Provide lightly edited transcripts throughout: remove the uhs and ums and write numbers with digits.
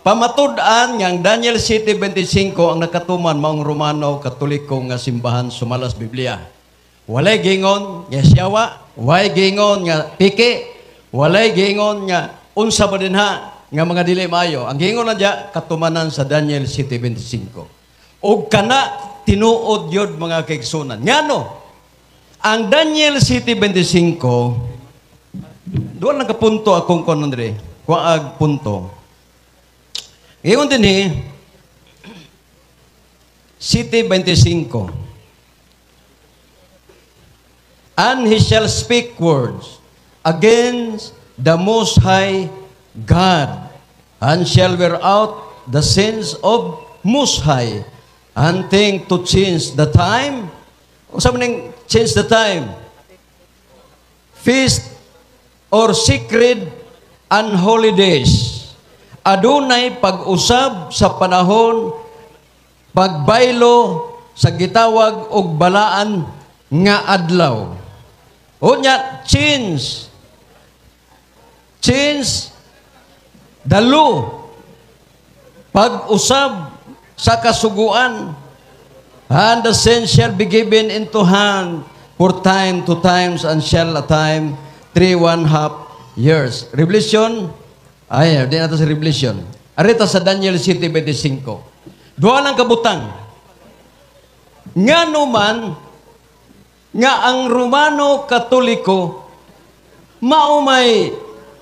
Pamatud-an nga ang Daniel 7:25 ang nakatuman maong Romano Katoliko nga simbahan sumalas Biblia. Walay gingon nga siyawa, walay gingon nga piki, walay gingon nga unsa ba dinha nga mga dili maayo. Ang gingon na diya katumanan sa Daniel 7:25. Og kana tinuod yod mga kaigsunan. Ngano? Ang Daniel 7:25 doon nagkapunto akong konondre, kuag punto. Ngayon din 7:25. And he shall speak words against the Most High God, and shall wear out the sins of Most High, and think to change the time. Kung saan maning change the time? Feast or sacred and holidays. Adunay pag-usab sa panahon, pagbaylo sa gitawag og balaan nga adlaw. Unya, change the law. Pag-usab sa kasuguan, and the sin shall be given into hand for time to times, and shall a time 3½ years. Revelation, ay, di nato sa Revelation. Arita sa Daniel 7:25. Duha lang kabutang. Nga naman, nga ang Romano Katoliko maumay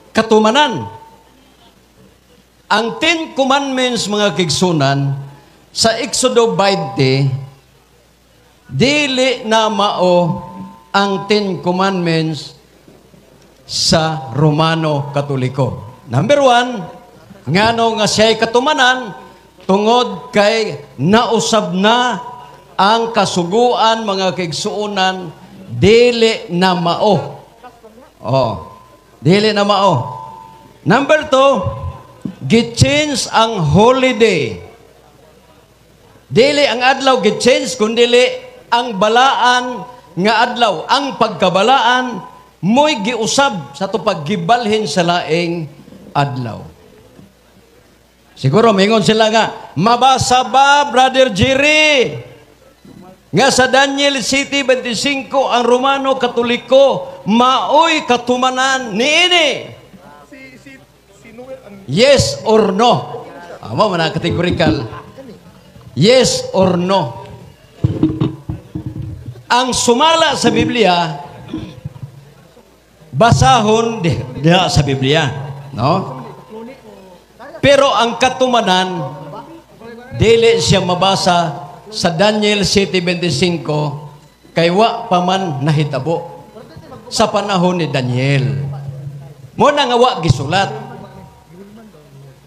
katumanan. Ang 10 Commandments, mga kigsunan, sa Exodo 20, dili na mao ang 10 Commandments sa Romano Katoliko. Number 1, ngano nga siya'y katumanan tungod kay nausab na ang kasuguan, mga kaigsuunan, dili na mao. Dili na mao. Number 2, gi-change ang holiday. Dili ang adlaw gi-change, kundili ang balaan nga adlaw. Ang pagkabalaan mo'y giusab sa to paggibalhin sa laing adlaw. Siguro mingon sila nga, mabasa ba, Brother Jerry, nga sa Daniel 7:25 ang Romano Katoliko maoy katumanan niini? Yes or no? Amo man categorical. Yes or no? Ang sumala sa Biblia, basahon diha sa Biblia. No? Pero ang katumanan, dili siya mabasa sa Daniel 7:25 kay wa pa man nahitabo sa panahon ni Daniel. Mo na nga wa gisulat.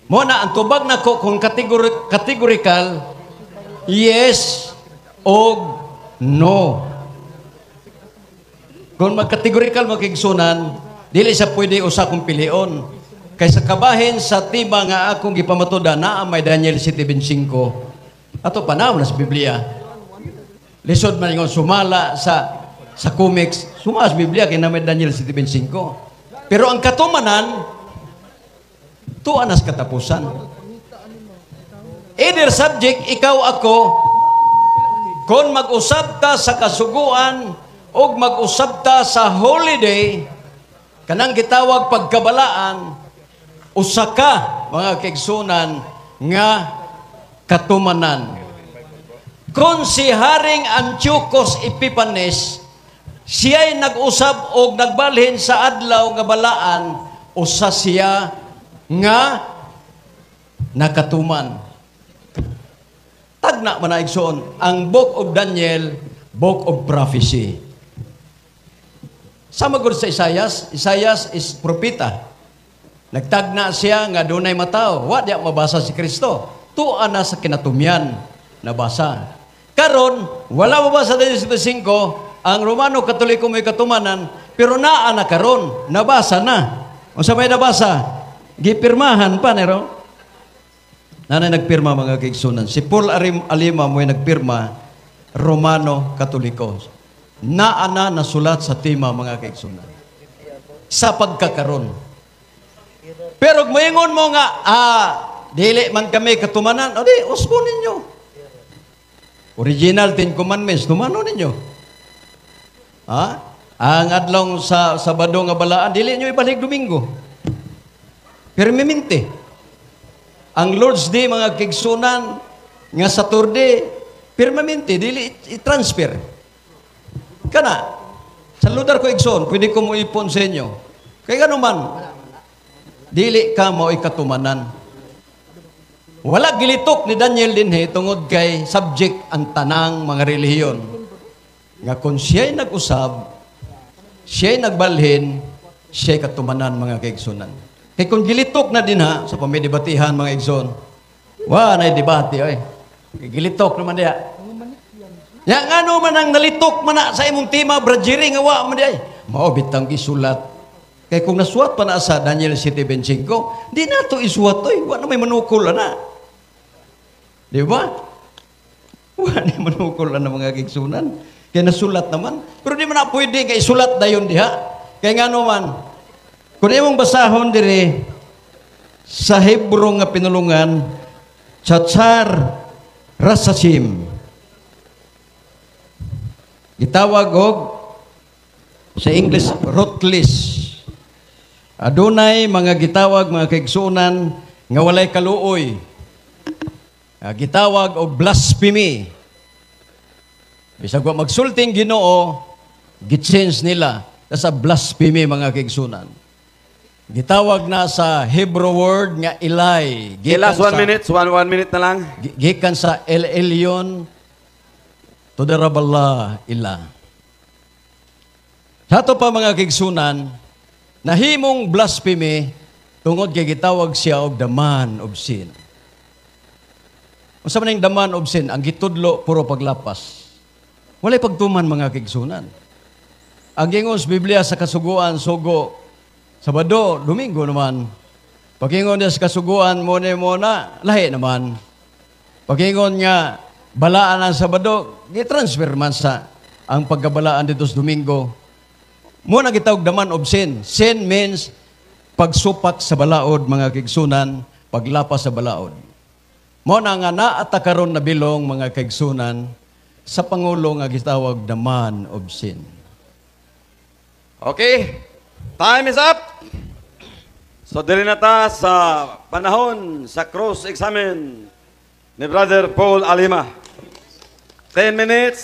Mo na ang tubag nako kung categorical, yes o no. Kung mag-categorical makigsunan, dili siya pwede usa kong pilion. Kaysa kabahin sa tiba nga akong gipamatuda na may Daniel 7:25 ato panahon na sa Biblia. Lisod man yung sumala sa comics, sumala sa Biblia kay na may Daniel 7:25. Pero ang katumanan, tuan nas katapusan. Either subject, ikaw ako, kung mag-usab ta sa kasuguan o mag-usab ta sa holiday, kanang gitawag pagkabalaan, usa ka, mga kaigsunan, nga katumanan. Kung si Haring Antiochus Epiphanes, siya'y nag-usab o nagbalhin sa adlaw nga balaan, usa siya nga nakatuman. Tagna man na igsoon, ang Book of Daniel, Book of Prophecy. Sama gud sa Isaias, Isaias is propeta. Nagtagna siya nga dunay mataw. Wa diya mabasa si Kristo. Tuwa na sa kinatumyan nabasa. Karon, wala mabasa din sa 5, ang Romano Katoliko may katumanan, pero naa na karon, nabasa na. O sa may nabasa, gipirmahan pa nero. Nanay nagpirma, mga kaigsunan. Si Paul Alima mo'y nagpirma, Romano Katoliko. Naa na nasulat sa tima, mga kaigsunan. Sa pagkakaroon. Pero mayingon mo nga, dili man kami katumanan, o di, usbo ninyo. Original 10 Commandments, tumano ninyo. Ha? Ang adlong sa Sabado nga balaan, dili nyo ibalik Domingo. Permanente. Ang Lord's Day, mga kigsunan, nga Saturday, permanente, dili i-transfer. Kana, sa lugar ko igsoon, pwede ko mo ipon sa inyo. Kaya gano man, dili ka mo ikatumanan. Wala gilitok ni Daniel dinhi tungod kay subject ang tanang mga relihiyon. Nga kung siya'y nag-usab, siya'y nagbalhin, siya'y katumanan mga kaigsunan. Kaya kung gilitok na din ha, sa pamidibatihan mga igsoon, na'y debate, oy. Gilitok naman diya. Ya nga no man ang nalitok man na sa imong tema, brajiri nga wa man diya. Mao bitang isulat. Kaya kung nasuwat pa na sa Daniel 7:25, di na to isuwat oy, wa na may manukol na. Di ba? Wa na manukol na mga kigsunan. Kaya nasulat naman. Pero di man na pwede kay isulat dayon diha. Kaya nga no man, kung imong basahon dire sa Hebro nga pinulungan, Tzatzar Rasachim. Gitawag og sa English rootless. Adunay mga gitawag mga kaigsunan nga walay kaluoy. Gitawag og blasphemy. Bisag wa magsulting Ginoo, gichange nila sa blasphemy mga kaigsunan. Gitawag na sa Hebrew word nga ilay. Last 1 minute, 1 minute na lang. Gikan sa El Elyon to the Raballah ila. Sa ato pa mga kigsunan, nahimong blasphemy tungod kay gitawag siya og the man of sin. Unsa man ang the man of sin? Ang gitudlo puro paglapas. Walay pagtuman mga kigsunan. Ang gingon sa Biblia sa kasuguan sugo Sabado, Domingo naman. Pag-ingon niya sa kasuguan mo na, lahi naman. Pag-ingon niya, balaan ang Sabado, i-transfer man sa ang pagkabalaan dito sa Domingo. Muna gitawag the man of sin. Sin means pagsupak sa balaod, mga kigsunan, paglapas sa balaod. Muna nga naatakaron na bilong, mga kigsunan, sa Pangulo nga gitawag the man of sin. Okay. Time is up. So dili na ta sa panahon sa cross-examine ni Brother Paul Alima. 10 minutes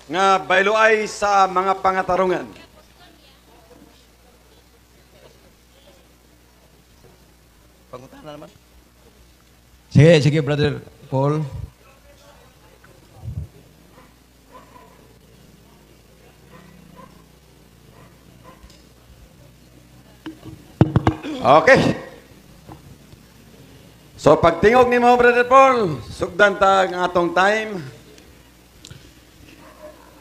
nga bailoay sa mga pangatarungan. Pangutan na naman. Sige, Brother Paul. Okay. So pagtingog ni mo, Brother Paul, sugdan ta ang atong time.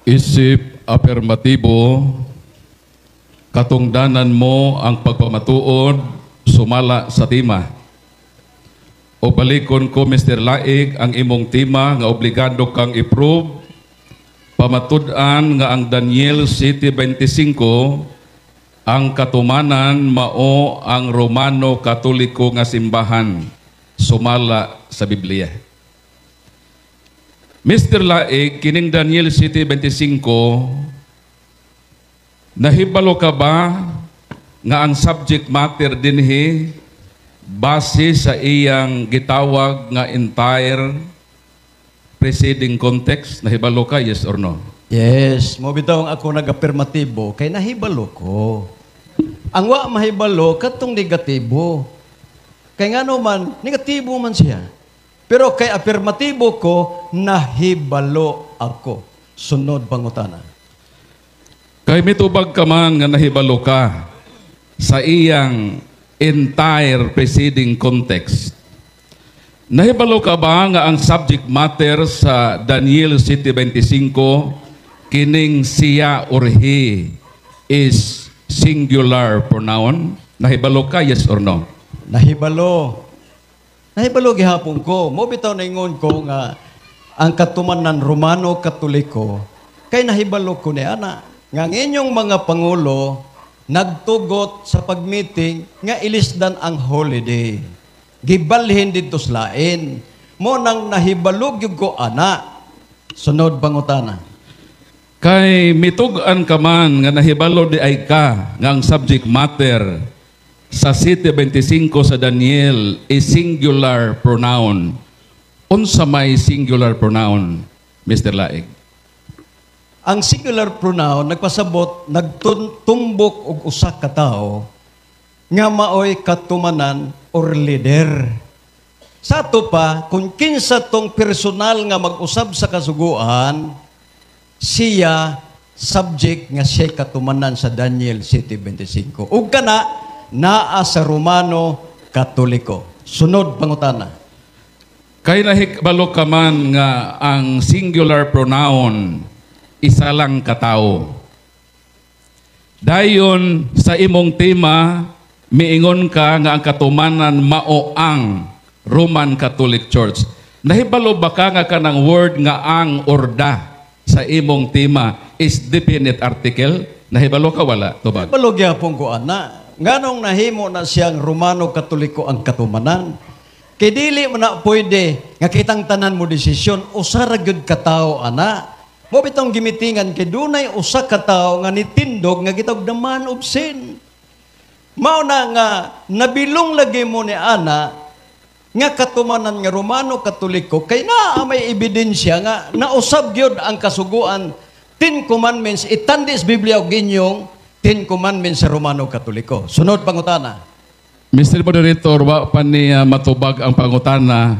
Isip afirmatibo, katungdanan mo ang pagpamatuod, sumala sa tima. O balikon ko, Mr. Laig, ang imong tima nga obligado kang i-prove, pamatud-an nga ang Daniel 7:25, ang katumanan mao ang Romano Katoliko nga simbahan, sumala sa Biblia. Mr. Laig, kining Daniel 7:25, nahibalo ka ba nga ang subject matter dinhi base sa iyang gitawag nga entire preceding context? Nahibalo ka, yes or no? Yes, mo bitaw ako nag-afirmatibo kay nahibalo ko. Ang wa mahibalo katong negatibo. Kay ngano man negatibo man siya. Pero kay afirmatibo ko, nahibalo ako. Sunod pangutana. Kay mitubag ka man nga nahibalo ka sa iyang entire preceding context. Nahibalo ka ba nga ang subject matter sa Daniel 7:25 kining siya or he is singular pronoun? Nahibalo ka, yes or no? Nahibalo. Nahibalo gihapon ko. Mo bitaw naingon ko nga ang katumanan Romano Katoliko kay nahibalo ko ni ana nga ang inyong mga pangulo nagtugot sa pagmeeting nga ilisdan ang holiday. gibalhin dito sa lain. Mo nang nahibalog yung ko, ana. Sunod pangutana. Kay mitugan ka man nga nahibalo di ay ka nga ang subject matter sa 7:25 sa Daniel is singular pronoun. Unsa may singular pronoun, Mr. Laig? Ang singular pronoun nagpasabot nagtumbok og usa ka tawo nga maoy katumanan or leader. Sa ato pa, kung kinsa tong personal nga mag-usab sa kasuguan, siya subject nga siya katumanan sa Daniel 7:25. Ug kana naa sa Romano Katoliko. Sunod pangutana. Kay nahibalo ka man nga ang singular pronoun isa lang katao. Dayon sa imong tema miingon ka nga ang katumanan mao ang Roman Catholic Church. Nahibalo ba ka nga kanang word nga ang or da sa imong tema is definite article? Nahibalo ka wala tubag? Balogya pong ko ana. Nganong nahimo na siyang Romano Katoliko ang katumanan? Kay dili mo na pwede nga kitang tanan mo desisyon usa ra gyud ka tawo ana. Mo bitong gimitingan kay dunay usa ka tawo nga nitindog nga gitawag naman of sin. Mao na nga nabilong lagi mo ni ana nga katumanan nga Romano Katoliko kay naa may ebidensya nga nausab gyud ang kasuguan 10 commandments itandis Biblia og inyong 10 commandments sa Romano Katoliko. Sunod pangutana. Mr. Moderator, wa pa niya matubag ang pangutana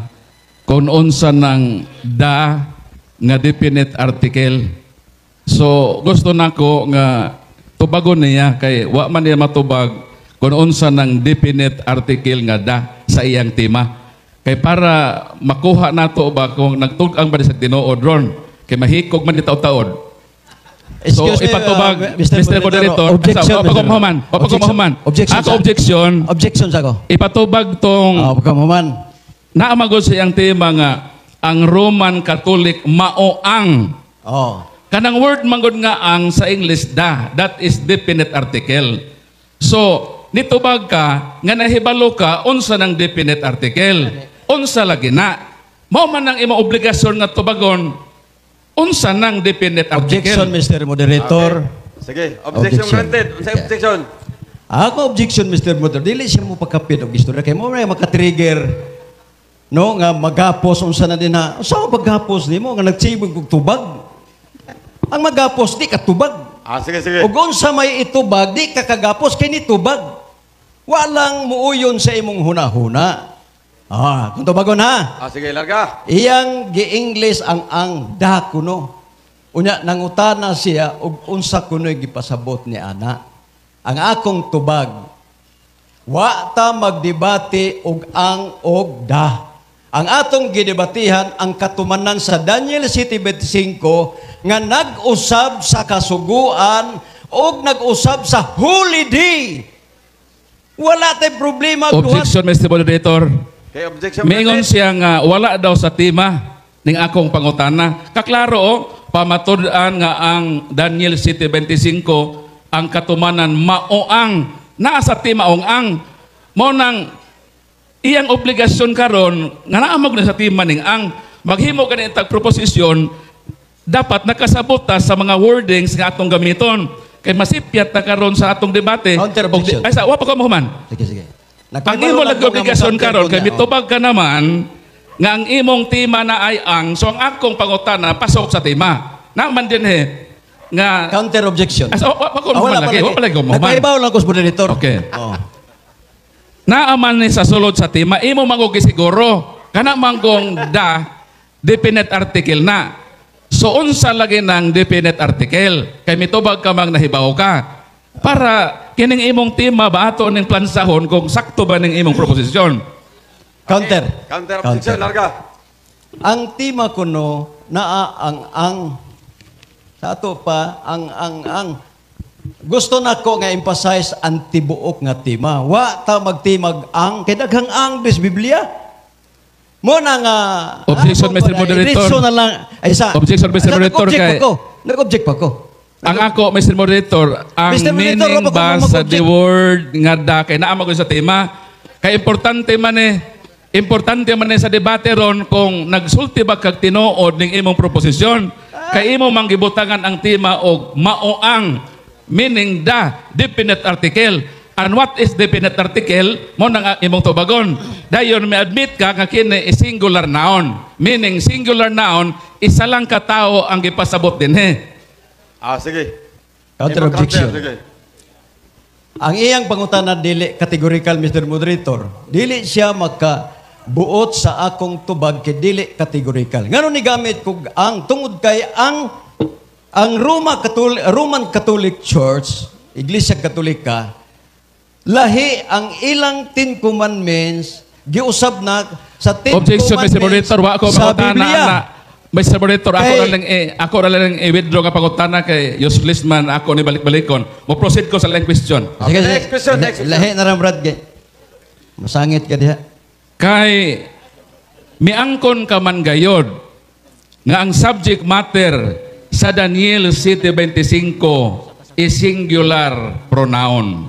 kung unsa ng da nga definite article. So gusto nako nga tubagon niya kay wa man niya matubag kung unsa ng definite article nga da sa iyang tema. Kay para makuha nato ba kung nagtug-ang ba sa tinuod ron kay mahikog man ditaw-taod. So Excuse me, ipatubag Mr. Mr. Moderator, Objection, pagkumahuman. Objection, Ako sir. objection. Objections ako. Ipatubag tong Pagkamuman. naamagod sa iyang tema nga ang Roman Catholic mao ang Oh. kanang word manggod nga ang sa English da, that is definite article. So nitubag ka nga nahibalo ka unsa ng definite article, unsa lagi na mao man ang imong obligasyon nga tubagon unsa ng definite Objection, article. Mr. Moderator. Sige, objection Objection. granted. Unsay objection? Ako objection, Mr. Moderator. Dili siya mo pagkapit og istorya kay mo may makatrigger no nga magapos unsa na din na. Unsa ang paghapos nimo nga nagsibog og tubag? Ang magapos di katubag. Sige, sige. Ug unsa may itubag di kakagapos kay nitubag. Walang muuyon sa imong hunahuna. Kung tubagon ha. Sige, larga. Iyang gi-English ang da kuno. Unya nangutana siya ug unsa kuno'y gipasabot ni ana. Ang akong tubag wa ta magdebate og ang og da. Ang atong gidebatihan ang katumanan sa Daniel 7:25 nga nag-usab sa kasuguan ug nag-usab sa holy day. Wala tay problema Objection, Mr. Moderator. Okay, objection Miingon granted. siya nga wala daw sa tema ning akong pangutana. Kaklaro pamatud-an nga ang Daniel 7:25 ang katumanan mao ang naa sa tema ong ang mo nang iyang obligasyon karon nga naa mo sa tema ning ang maghimo kani tag proposisyon dapat nakasabot ta sa mga wordings nga atong gamiton kay masipyat ta karon sa atong debate. Counter objection. Ay sa wa pa ko mahuman. Sige, sige. Ang imo nag-obligasyon karon kay mitubag ka naman nga ang imong tema na ay ang so ang akong pangutana pasok sa tema. Naman din nga Counter objection. wa ko Wala lagi, wa pa lagi mo. Nagpaibaw lang ko sa moderator. Okay. Oh. Naaman ni sa sulod sa tema imo mangugi siguro kana manggong da definite article na. So unsa lagi ng definite article kay mitubag ka mang nahibaw ka para kining imong tema ba ato ning plansahon kung sakto ba ning imong proposisyon. Counter. Counter objection, larga. Ang tema kuno naa ang sa ato pa ang gusto nako nga emphasize ang tibuok nga tema. Wa ta magtimag ang kay daghang ang des Biblia. Mo na nga Objection, Mr. Moderator. Diretso na lang ay sa Objection, Mr. Moderator, kay- Nag-object pa ko. Ang ako, Mr. Moderator, ang Mr. Moderator, meaning wala pa ba ko sa mag-object. the word nga da, kay naamag ko sa tema, kay importante man importante man sa debate ron kung nagsulti ba kag tinuod ning imong proposisyon. Kay imo manggibutangan ang tema og maoang, meaning the definite article. And what is definite article? Mo nang imong tubagon. Dayon may admit ka nga kini is singular noun. Meaning singular noun, isa lang ka tao ang gipasabot dinhi. Sige. Counter objection. Sige. Ang iyang pangutana dili categorical, Mr. Moderator. Dili siya buot sa akong tubag kay dili categorical. Ngano ni gamit ko ang tungod kay ang Roman Catholic Church, Iglesia Katolika, lahi ang ilang 10 commandments giusab na sa 10 Objection, Mr. Moderator. Wa ako sa pangutana Biblia. na. Mr. Moderator, ako ra lang i-withdraw ka pangutana kay useless man ako ni balik-balikon. Mo proceed ko sa lain question. Sige, Next question, next question. Lahi na ram Brad kay. Masangit ka diha. Kay miangkon ka man gayod nga ang subject matter sa Daniel 7:25 is singular pronoun.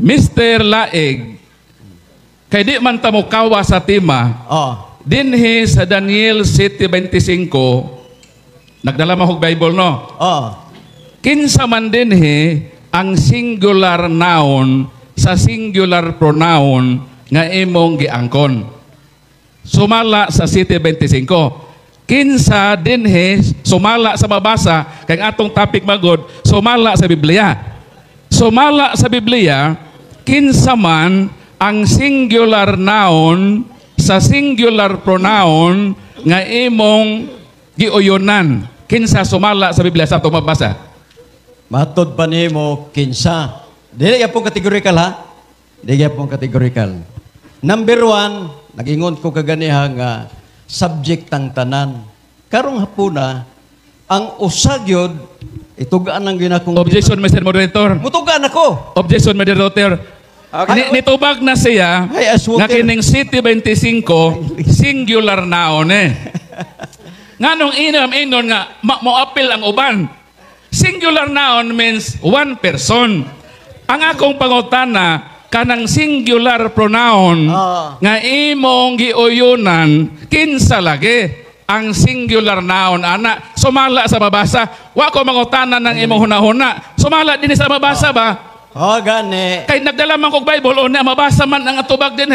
Mr. Laig, kay di man ta mo kawa sa tema, dinhi sa Daniel 7:25, nagdala mo og Bible no? Kinsa man dinhi ang singular noun sa singular pronoun nga imong giangkon. Sumala sa 7:25. Kinsa dinhi sumala sa mabasa kay atong topic magod, sumala sa Biblia. Sumala sa Biblia, kinsa man ang singular noun sa singular pronoun nga imong giuyonan. Kinsa sumala sa Biblia sa atong mabasa? Matod pa nimo kinsa. Dili gyapon categorical ha. Dili gyapon categorical. Number 1, nag-ingon ko kaganiha nga subject ang tanan. Karong hapuna ang usagyod itugaan ang ginakong Objection, Mr. Moderator. mutugaan ako. Objection, Moderator. Nitubag na siya Ay, nga aswoker. kining City 25 singular noun Nga nung inom nga mo-appeal ang uban. Singular noun means one person. Ang akong pangutana kanang singular pronoun nga imong giuyunan kinsa lagi ang singular noun ana sumala sa mabasa wa ko mangutana ng imong hunahuna sumala din sa mabasa ba Gani. kay nagdala man kog Bible o na mabasa man ang atubag din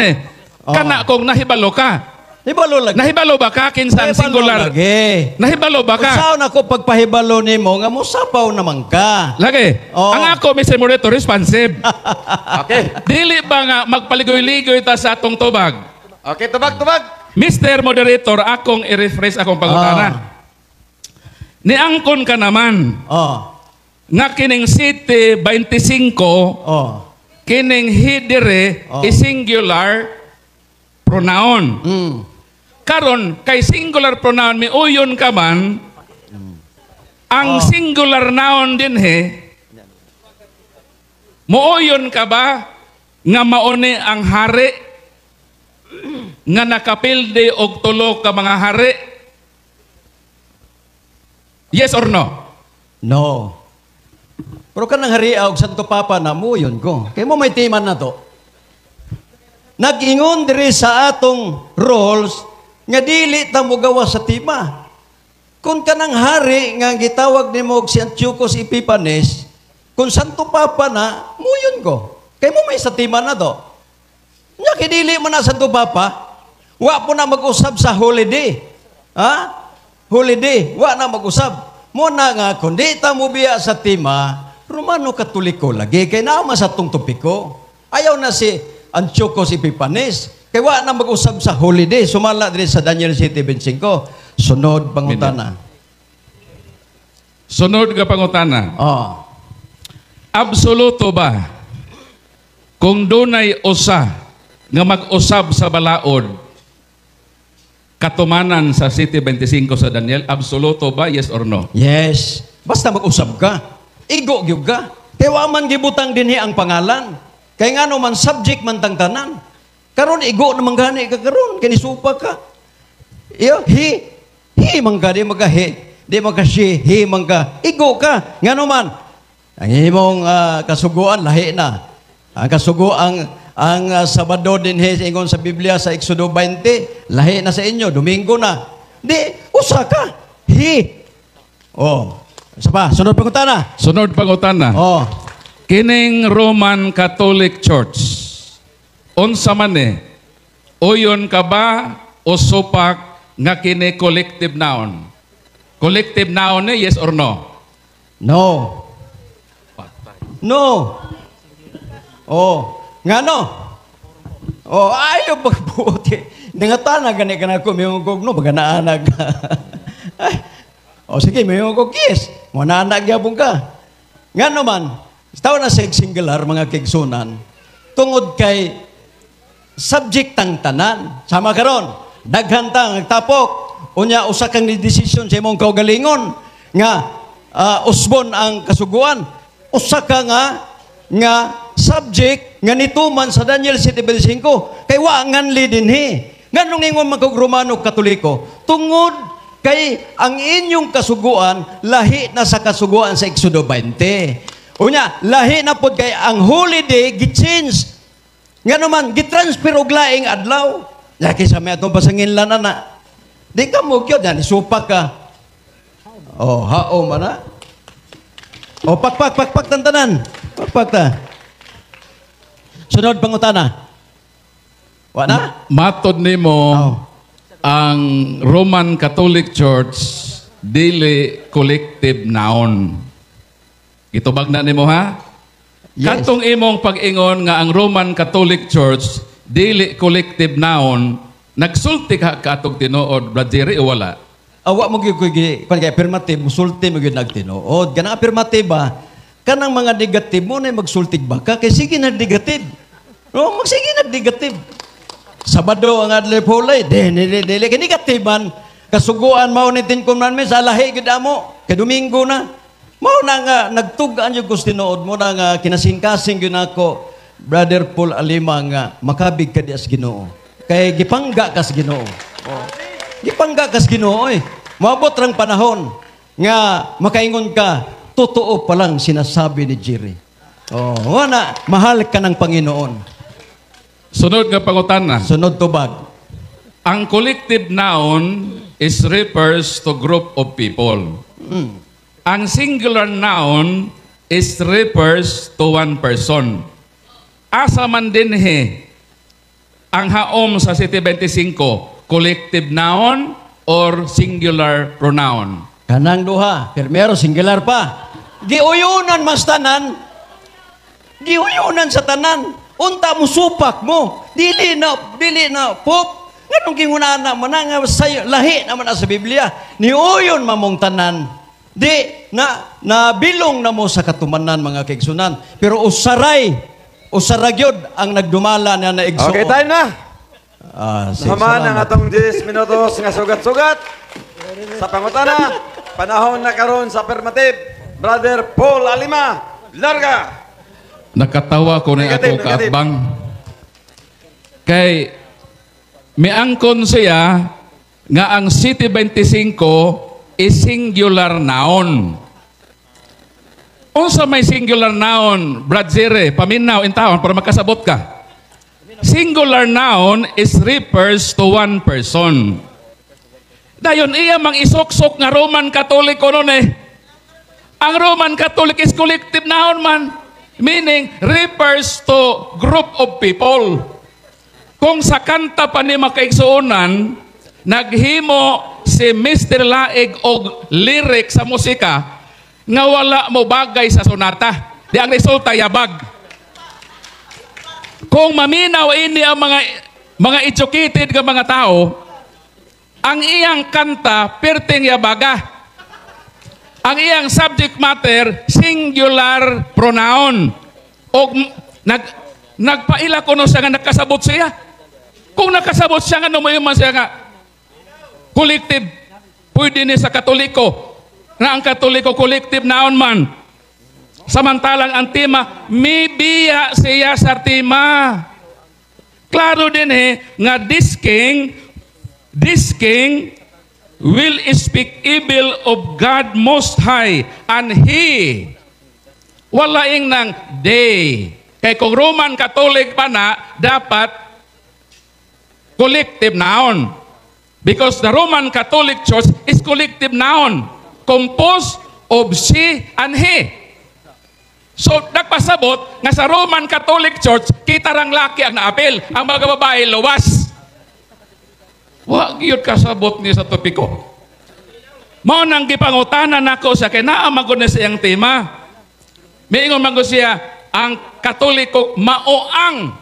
kana kong nahibalo ka Hibalo lagi. nahibalo ba ka kinsa ang singular lagi. nahibalo ba ka Saan ako pagpahibalo nimo nga musapaw naman ka. lagi ang ako Mr. Moderator responsive Okay. dili ba nga magpaligoy-ligoy ta sa atong tubag Okay, tubag. Mr. Moderator, akong i-refresh akong pangutana. Niangkon ka naman nga kining City 25 kining hidere is singular pronoun. Karon kay singular pronoun miuyon ka man ang singular noun din muuyon ka ba nga mauni ang hari nga nakapilde og tulo ka mga hari? Yes or no? No. Pero kanang haria og Santo Papa na mo yun ko. Kay mo may timan na to. Nag-ingon diri sa atong roles nga dili ta mo gawa sa tima. Kung kanang hari nga gitawag nimo og si Antiochus Epiphanes, kung Santo Papa na, mo yun ko. Kay mo may sa tima na to. Nya kidili man na Santo Papa, wa po na mag-usab sa holiday. Holiday, wa na mag-usab. Mo na nga, kundi ta mo biya sa tima, Romano Katoliko lagi, kay naama sa tong topiko. Ayaw na si Antiochus Epiphanes, kay wa na mag-usab sa holiday, sumala din sa Daniel 7:25. Sunod pangutana. Sunod ka pangutana. Absoluto ba kung dunay usa nga mag-usab sa balaod katumanan sa City 25 sa Daniel, absoluto ba? Yes or no? Yes. Basta mag-usab ka. Igo gyud ka. Kaya wa man gibutang dinhi ang pangalan. Kaya nga man subject man tang tanan. Karon igo naman gani ka karon kay nisupa ka. Iyo hi man ka di maga she, hi man ka. Igo ka. Nga man ang imong kasuguan lahi na. Ang kasuguan ang Sabado din ingon sa Biblia sa Exodo 20, lahi na sa inyo, Domingo na. Di, usa ka. Isa pa, sunod pangutana. Sunod pangutana. Kining Roman Catholic Church, unsa man uyon ka ba o supak nga kini collective noun? Collective noun yes or no? No. No. Nga no? Ayaw magbuti. Nangatana gani ka na ko, may hugog no, baga naanag. Sige, may hugog, yes. Mga naanag yabong ka. Nga naman, tawa na sa singular, mga kigsunan, tungod kay subject tang tanan. Sama karon, daghan tang nagtapok. Unya, usa kang decision sa imong kaugalingon nga usbon ang kasuguan. Usa ka nga subject nga nituman sa Daniel 7:5 kay wa nganli dinhi. Nganong ingon man kog Romano Katoliko, tungod kay ang inyong kasuguan lahi na sa kasuguan sa Exodo 20. Unya, lahi na pod kay ang holiday gi-change. Ngano man gitransfer og laing adlaw. Laki sa may atong pasanginlan na. Di ka mo gyud yan, isupak ka. Hao man na. Pakpak tantanan. Pakpak ta. Sunod pangutana. Wa na? Matod nimo ang Roman Catholic Church dili collective noun. Itubag na nimo ha? Yes. Katong imong pag-ingon nga ang Roman Catholic Church dili collective noun, nagsulti ka katong tinuod, Brad o wala? Awa mo gyud kay affirmative, musulti mo gyud nagtinuod. Kanang affirmative ba? Kanang mga negative mo na magsultig ba ka kay sige na negative. Magsige na negative. Sabado ang adlaw hulay, dili kay negative man. Kasuguan mao ni tin commandment sa lahi gyud amo. Kay Domingo na. Mao na nga nagtugaan yung tinuod mo na nga kinasingkasing yun ako, Brother Paul Alima nga makabig ka di as Ginoo. Kay gipangga kas Ginoo. Gipangga kas Ginoo eh. Maabot rang panahon nga makaingon ka, totoo pa lang sinasabi ni Jerry. Wana, mahal ka ng Panginoon. Sunod nga pangutana. Sunod tubag. Ang collective noun is refers to group of people. Ang singular noun is refers to one person. Asa man din ang haom sa 725, collective noun or singular pronoun? Kanang duha. Primero, singular pa. Giuyunan mas tanan. Giuyunan sa tanan. Unta mo supak mo. Dili na pop. Nganong gingunaan na mananga sayo lahi naman sa Biblia. Niuyon mamong tanan. Di na bilong na mo sa katumanan mga kaigsunan. Pero usaragyod ang nagdumala na naigsuon. Okay, time na. Naman ang salamat. atong 10 minutos nga sugat-sugat. Sa pangutana, panahon na karon sa affirmative. Brother Paul Alima, larga. Nakatawa ko na ako kaatbang. Kay miangkon siya nga ang City 25 is singular noun. Unsa may singular noun, Brad Zere, paminaw in taon para makasabot ka. Singular noun is refers to one person. Dayon iya mang isok-sok nga Roman Catholic noon Ang Roman Catholic is collective noun man. Meaning, refers to group of people. Kung sa kanta pa ni makaigsuunan, naghimo si Mr. Laig og lyric sa musika nga wala mo bagay sa sonata. Di ang resulta yabag. Kung maminaw ini ang mga educated nga mga tao, ang iyang kanta perting yabaga. Ang iyang subject matter singular pronoun. O nagpaila ko no siya nga nakasabot siya. Kung nakasabot siya nga numayuman siya nga collective, pwede ni sa Katoliko na ang Katoliko collective noun man. Samantalang ang tema, may biya siya sa tema. Klaro din nga this king will speak evil of God Most High, and he walaing ng they Kay kung Roman Catholic pa na, dapat collective noun. Because the Roman Catholic Church is collective noun, composed of she and he. So, nagpasabot nga sa Roman Catholic Church, kita rang laki ang naapil, ang mga babae luwas. Wag yun kasabot niya sa topiko. Mao nang gipangutanan nako sa kay naa magud na siyang tema. Miingon man siya ang Katoliko maoang.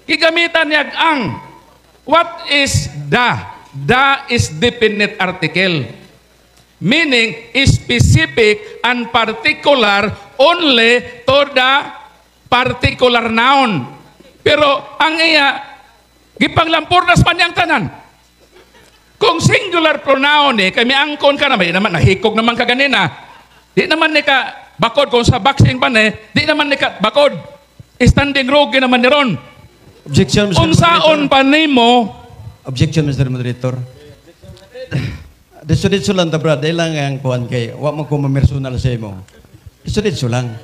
Gigamitan niya ang. What is the? The is definite article. Meaning specific and particular only to the particular noun. Pero ang iya gipanglampurnas man niyang tanan. Kung singular pronoun kami angkon ka naman, di naman nahikog naman ka ganina. Di naman ni ka bakod kung sa boxing pa di naman ni ka bakod. Standing rogue naman ni ron. Objection, Mr. Unsaon pa nimo? Objection, Mr. Moderator. Diso lang ta brad, dahil lang ang kuhan kay, wa mo ko mamersonal sa imo. Diso lang.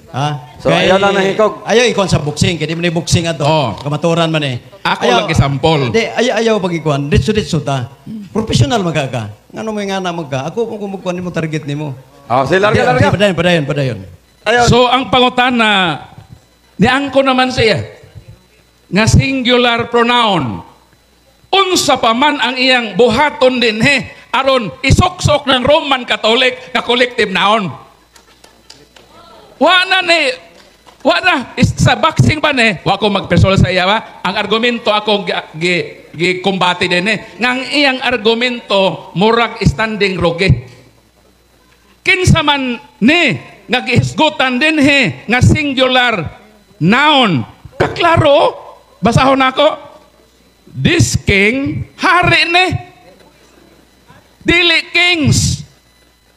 Ha? So, ayaw lang nahikog. Ayaw ikon sa boxing, kaya di mo na boxing ato. Oh. Kamaturan man Ako lang isampol. Di, ayaw pag ikuhan. Diso ta. Professional magka. Ngano mo nga na magka. Ako kung kumukuhan mo target nimo. Sige, larga. Padayon. Ayaw. So ang pangutan na niangko naman siya nga singular pronoun. Unsa pa man ang iyang buhaton din aron isok-sok ng Roman Catholic na collective noun. Wa na sa boxing pa wa ko magpersonal sa iya ba? Ang argumento ako gi-kumbati din ngang iyang argumento murag standing rogue. Kinsa man nga gihisgutan din nga singular noun. Kaklaro, basahon ako. This king, hari dili kings.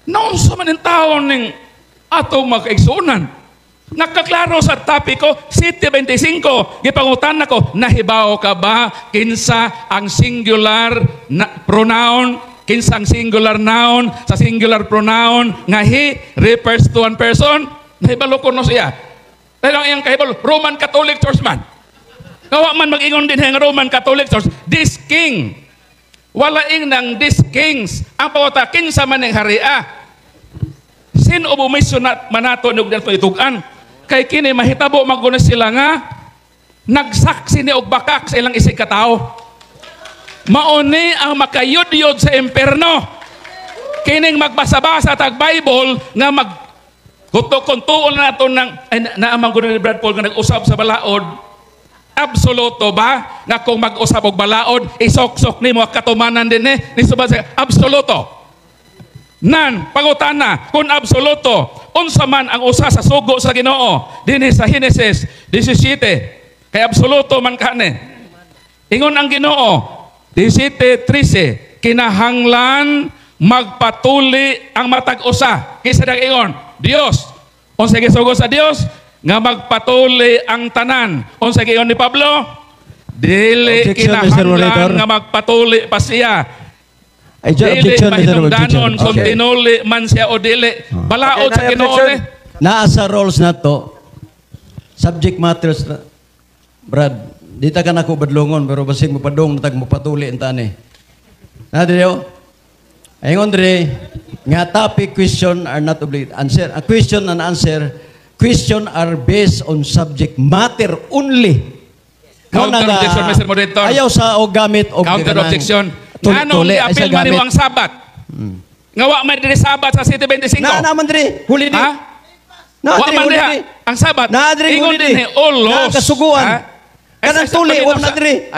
Noon sa maning taon ng ato makaigsunan. Nakaklaro sa topiko, City 25, gipangutan nako, nahibaw ka ba kinsa ang singular pronoun, kinsa ang singular noun, sa singular pronoun, nga he refers to one person? Nahibalo ko no siya. Dahil ang iyang kahibalo, Roman Catholic Church man. Kawa man mag-ingon din ng Roman Catholic Church, this king. Walaing ng these kings. Ang pawata, kinsa man ng haria. Sino bumisyon na manato nung dito itugan? Kay kini mahitabo maguna sila nga nagsaksi ni og bakak sa ilang isig katao. Mauni ang makayud-yud sa imperno. Kining magbasa-basa tag Bible nga mag kuto-kuntuon nato ng naamang guna ni Brad Paul nga nag-usab sa balaod. Absoluto ba nga kung mag-usab og balaod isok-sok nimo katumanan din ni subad sa absoluto. Nan pangutana kung absoluto unsa man ang usa sa sugo sa Ginoo dinhi sa Genesis 17 kay absoluto man kani. Ingon ang Ginoo 17:13 kinahanglan magpatuli ang matag usa kaysa ingon Dios. Unsa gisugo sa Dios nga magpatuli ang tanan. Unsa giingon ni Pablo? Dili kinahanglan nga magpatuli pa siya. Dili mahinungdanon kung tinuli man siya o dili. Balaod sa Ginoo ni. Naa sa roles na to, subject matters na, Brad, di ta ka na ko badlongon, pero basig mo padong natag mo patuli ang tani. Nadriyo? Ayun, Andre, nga topic question are not obligated. Answer, a question and answer. Question are based on subject matter only. Counter objection, Mr. Moderator. Ayaw sa o gamit o counter objection. Anong i-appeal man ang sabat? Nga wa man diri sabat sa City 25. Na naman diri, huli di. Ha? Wa man diri ang sabat. Na diri ingon din all laws. Kasuguan. Kanang tuli wa na diri.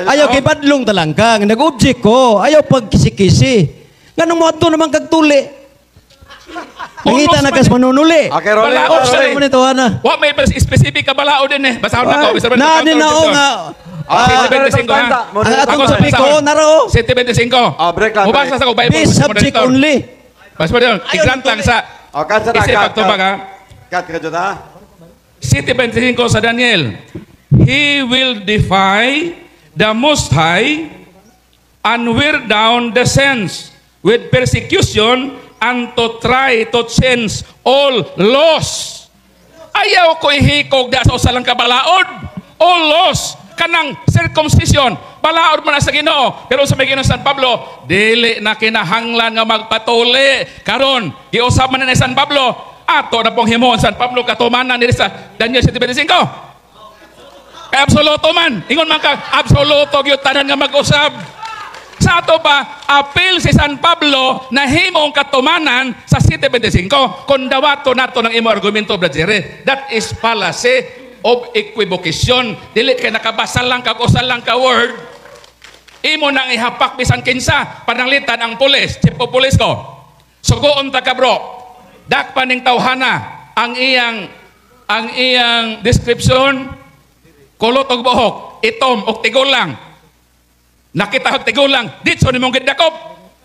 Ayaw kay badlong talang ka. Nag-object ko. Ayaw pag kisi-kisi. Nganong mo ato naman kag tuli? Mangita na kas manunuli. Okay, Rolly. Balaod sa Ano ito, ana? wa may specific ka balaod din Basahon na ko, Mr. Na din na o nga. City 25 ha. Ang atong topiko, naro. City 25. Break lang. Mubasa sa ko Bible. Be subject only. Basta mo doon. I-grant lang sa isip pagtubag ha. Cut ka dyan ha. City 25 sa Daniel. He will defy the Most High and wear down the saints with persecution and to try to change all laws. Ayaw ko ihikog da sa usalang kabalaod. Olos kanang circumcision. Balaod man na sa Ginoo. Pero sa may Ginoo San Pablo, dili na kinahanglan nga magpatuli. Karon, giusab man ni San Pablo. Ato na pong himuon San Pablo katumanan ni sa Daniel 7:25. Absoluto man. Ingon man ka, absoluto gyud tanan nga mag-usab. Sa ato pa, apil si San Pablo na himong katumanan sa 7:25. Kung dawato nato ng imo argumento, brother, that is fallacy of equivocation. Dili kay nakabasa lang ka, kusal lang ka word. Imo nang ihapak bisan kinsa, pananglitan ang pulis, chief of police ko. Sugoon ta ka bro. Dakpan ning tawhana ang iyang description, kulot og buhok, itom og tigulang. Nakita og tigulang, ditso nimong gidakop.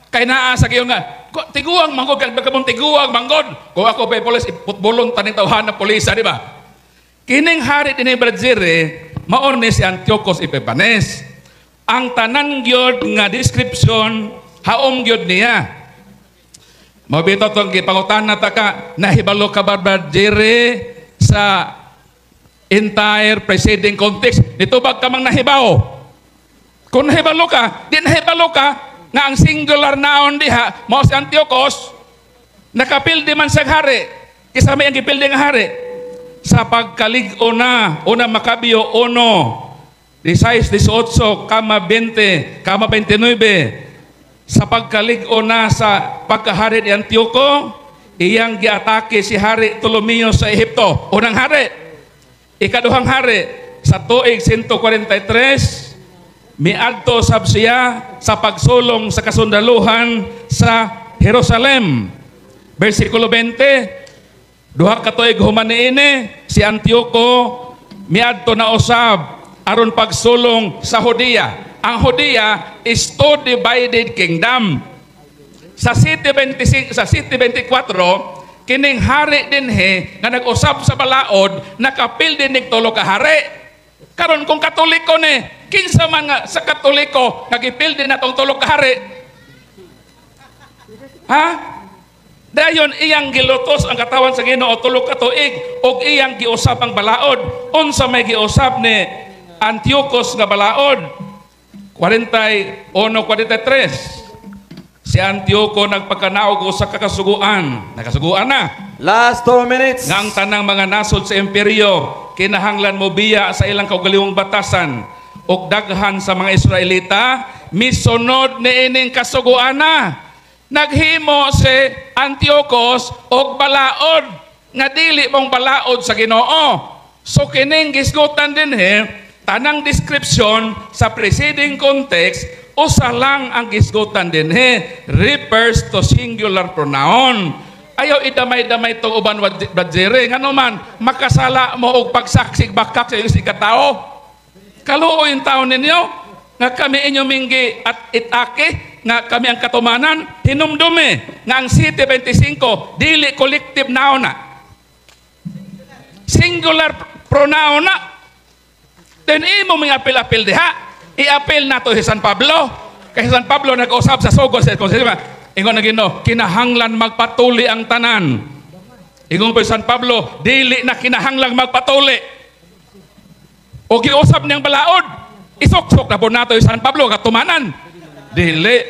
Kay naa sa giyon nga, tiguang manggod kag bagabong tiguang manggod. Kung ako pay pulis, iputbulon taning tawhana polisa, di ba? Kining hari dinhi Bradzire, maon ni si Antiochus Epiphanes. Ang tanan gyud nga description haom gyud niya. Mabito tong gipangutan na ta ka, nahibalo ka ba Bradzire sa entire preceding context? Nitubag ka mang nahibaw. Kung nahibalo ka, di nahibalo ka nga ang singular noun diha, mao si Antiochus, nakapildi man sa hari, kisama ang gipildi nga hari. Sa pagkalig-o na, una Makabyo 1, 16-18, kama 20, kama 29, sa pagkalig-o na sa pagkahari ni Antioco, iyang giatake si Hari Ptolomeo sa Ehipto. Unang hari. Ikaduhang hari, sa tuig 143, miadto sab siya sa pagsulong sa kasundaluhan sa Jerusalem. Versikulo 20, duha ka tuig human niini si Antioco miadto na usab aron pagsulong sa Judea. Ang Judea is two divided kingdom. Sa City 24, kining hari dinhi nga nag-usab sa balaod, nakapil din ning tulo ka hari. Karon kung Katoliko ni, kinsa man nga sa Katoliko nagipil din natong tulo ka hari. Ha? Dayon iyang gilutos ang katawan sa Ginoo tulo ka tuig ug iyang giusab ang balaod. Unsa may giusab ni Antiochus nga balaod? 41-43. Si Antioco nagpagkanaog sa kakasuguan. Nakasuguan na. Last 2 minutes. Nga ang tanang mga nasod sa imperyo, kinahanglan mo biya sa ilang kaugaliwang batasan ug daghan sa mga Israelita, misunod ni ining kasuguan na. Naghimo si Antiochus og balaod nga dili mong balaod sa Ginoo. So kining gisgutan dinhi, tanang description sa preceding context, usa lang ang gisgutan din refers to singular pronoun. Ayaw idamay-damay itong uban Bradzire. Nga naman, makasala mo og pagsaksig bakak sa iyong sikatao. Kaluo yung tao ninyo, nga kami inyo minggi at itake, nga kami ang katumanan, hinumdumi, nga ang City 25, dili collective noun na. Singular pronoun na. Then imo mga apil-apil diha. I-apil nato si San Pablo. Kasi San Pablo nag-usap sa sugod sa konsensya. Ingon na Ginoo, kinahanglan magpatuli ang tanan. Ingon pa San Pablo, dili na kinahanglan magpatuli. O giusap niyang balaod, isok-sok na po nato si San Pablo katumanan. Dili.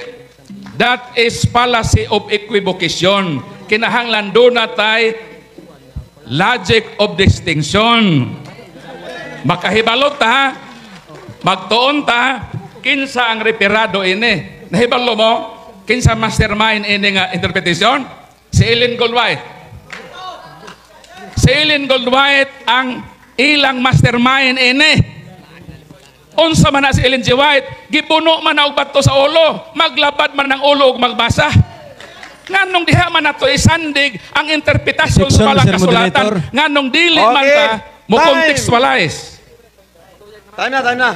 That is fallacy of equivocation. Kinahanglan do na tay logic of distinction. Makahibalot ta, magtuon ta, kinsa ang reperado ini. Nahibalo mo, kinsa mastermind ini nga interpretation? Si Ellen Goldwhite. Si Ellen Goldwhite ang ilang mastermind ini. Unsa man na si Ellen G. White, gipuno man na og bato sa ulo, maglabad man ng ulo og magbasa. Nganong diha man nato isandig ang interpretasyon sa balang kasulatan. Nganong dili man ta mo contextualize. Time na.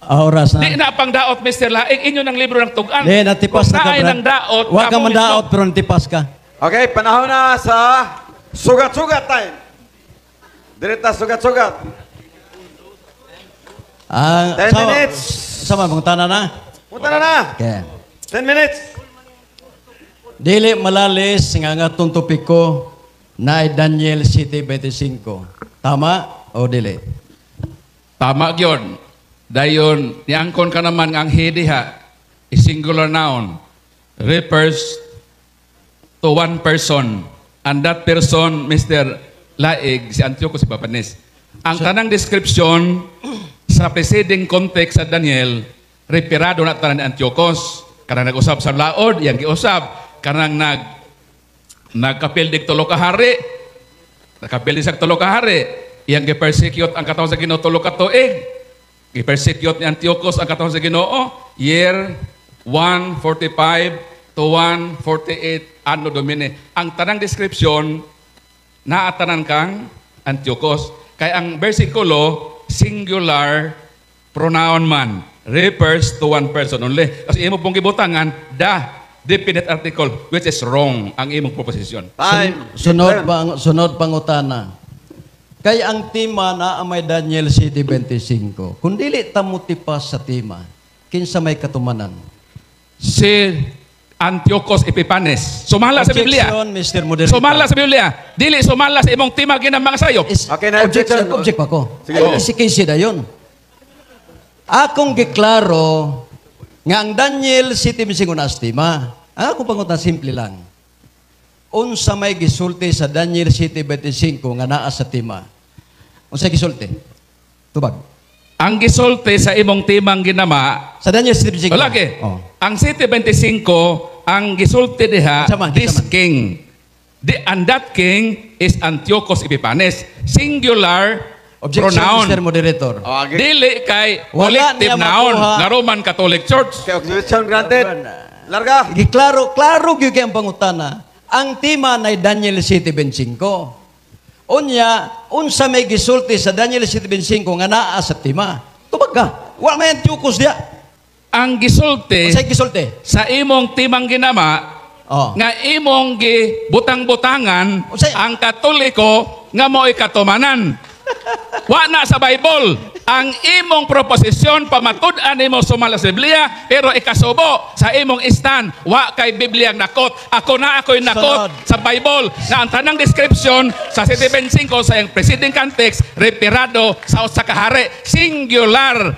Oras na. Di na pang daot, Mr. Laing, inyo ng libro ng tugan. Di, natipas na ka, Brad. Ng daot, huwag ka man daot, pero natipas ka. Okay, panahon na sa sugat-sugat time. Direta sugat-sugat. 10 minutes. Sama, punta na. Punta na. Okay. 10 minutes. Dili malalis nga nga tong topiko na Daniel 7:25. Tama o dili? Tama yun. Dayon, niangkon ka naman ang he diha, is singular noun, refers to one person. And that person, Mr. Laig, si Antiochus Epiphanes. Ang tanang description sa preceding context sa Daniel, referado na tanan ni Antiochus. Kanang nag-usab sa laod, yang giusab. Kanang nagkapildig tulo ka hari. Nagkapildig sa tulo ka hari. Yang gi-persecute ang katawhan sa Ginoo tulo ka tuig. Gi-persecute ni Antiochus ang katawhan sa Ginoo year 145 to 148 Anno Domini. Ang tanang description naatanan kang Antiochus. Kaya ang versikulo singular pronoun man refers to one person only. Kasi imo pong gibutangan the definite article which is wrong ang imong proposition. Time. Sunod pangutana. Kay ang tema na may Daniel 7:25. Kung dili ta mo tipas sa tema, kinsa may katumanan? Si Antiochus Epiphanes. Sumala sa Biblia. Objection, Mr. Moderator. Sumala sa Biblia. Dili sumala sa imong tema ginamang sayop. Okay na, objection. Object pa ko. Sige. Si Casey na yun. Akong giklaro nga ang Daniel 7:25 na astima. Ang akong pangutan simple lang. Unsa may gisulti sa Daniel 7:25 nga naa sa tema. Unsa gisulti? Tubag. Ang gisulti sa imong timang ginama, Sa Daniel 7:25. wala ke. Oh. Ang 7:25, ang gisulti diha, Sama, this sama. king. And that king is Antiochus Epiphanes. Singular Objection, pronoun. Mr. Moderator. Oh, okay. Dili kay Wala collective niya noun makuha. nga Roman Catholic Church. Okay, objection granted. Larga. Giklaro, klaro gyud kay ang pangutana. Ang tema na Daniel 7:25. Unya, unsa may gisulti sa Daniel 7:25 nga naa sa tema. Tubag ka. Wa may Antiochus dia. Ang gisulti Unsa gisulti? sa imong timang ginama Oh. nga imong gibutang-butangan Unsay- ang Katoliko nga mo'y katumanan. Wa na sa Bible. Ang imong proposisyon pamatud-an imo sumala sa Biblia pero ikasubo sa imong stand wa kay Biblia nakot. Ako na ako'y nakot Sunod. sa Bible na ang tanang description sa 7:25 sa iyang preceding context referado sa usa ka hari singular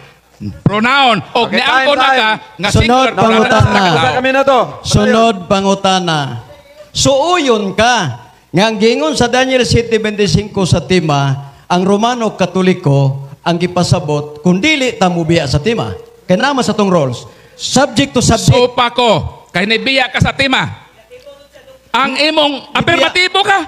pronoun og Okay, niangko time, na ka time. nga Sunod, singular pronoun pangutana. Sa kami na to. Sunod pangutana. Suuyon ka nga ang gingon sa Daniel 7:25 sa tema, ang Romano Katoliko ang gipasabot kung dili ta mubiya sa tema. Kaya naman sa tong roles. Subject to subject. Sopa ko kay nibiya ka sa tema. Ang imong afirmatibo ka.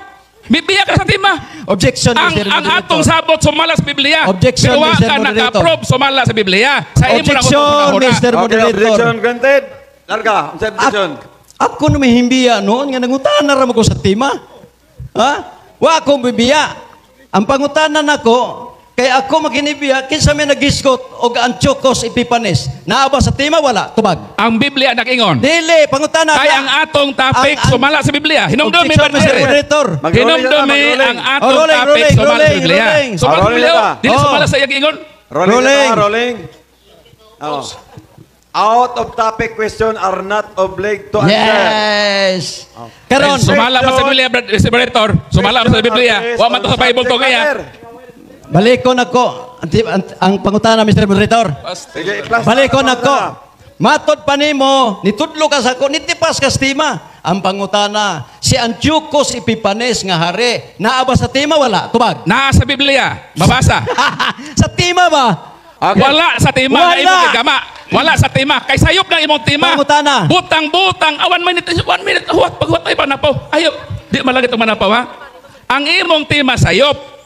Mibiya ka sa tema. Objection, Ang Mr. ang Moderator. atong sabot sumala sa Biblia. Objection, Pero wa Mr. ka Moderator. naka-approve sumala sa Biblia. Sa imo na Objection, Mr. Okay, Moderator. objection granted. Larga. Objection. Ako na may himbiya noon nga nangutana ra mo ko sa tema. Ha? Wa akong bibiya. Ang pangutanan nako kay ako makinibiya kinsa may nagiskot og Antiochus Epiphanes. Naa ba sa tema wala? Tubag. Ang Biblia nagingon. Dili pangutana. Kay ang atong topic Ang- sumala sa Biblia. Hinumdumi Objection, ba Mr. dire? Moderator. Mag-rolling na, Hinumdumi mag-rolling. ang atong rolling, topic rolling, sumala sa rolling, Biblia. rolling. Sumala sa Rolling Biblia. na. Dili Oh. sumala sa iyang ingon. Rolling. Rolling. Na, rolling. Oh. Out of topic question are not obliged to answer. Yes. Karon, Sumala pa sa Biblia, Mr. Moderator. Sumala pa sa Biblia. Wa man to sa Bible to kaya. balikon ako ang pangutana, Mr. Moderator. Sige, plus. Balikon ako. Matod pa nimo, nitudlo ka sa ko, nitipas ka sa tema. Ang pangutana, si Antiochus Epiphanes nga hari, naa ba sa tema wala? Tubag. Naa sa Biblia. Mabasa. Sa tema ba? Okay. Wala sa tema Wala. nga imong gigama. Wala sa tema. Kay sayop ng imong tema. Pangutana. Butang-butang. 1 minute. 1 minute. Huwag. Paghuwat tayo manapaw. Ayaw. Di malagit ang manapaw ha. Ang imong tema sayop.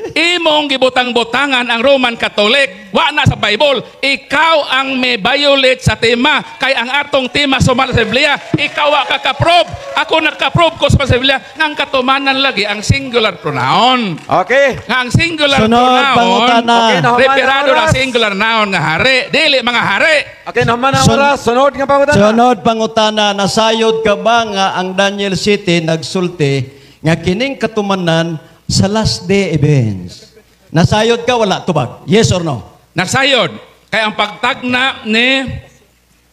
Imong gibutang-butangan ang Roman Catholic. Wa na sa Bible. Ikaw ang may violate sa tema. Kay ang atong tema sumala sa Biblia. Ikaw wa ka-prove. Ako nagka-prove ko sa Biblia. Ang katumanan lagi ang singular pronoun. Okay. Nga ang singular Sunod, pronoun. pangutana. Okay, nahuman Referado ang na oras. singular noun nga hari. Dili mga hari. Okay, naman ang Sun- oras. Sunod nga pangutana. Sunod pangutana, nasayod ka ba nga ang Daniel City nagsulti nga kining katumanan sa last day events? Nasayod ka wala? Tubag. Yes or no? Nasayod. Kaya ang pagtagna ni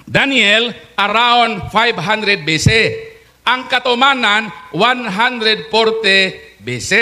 Daniel around 500 BC. Ang katumanan 140 BC.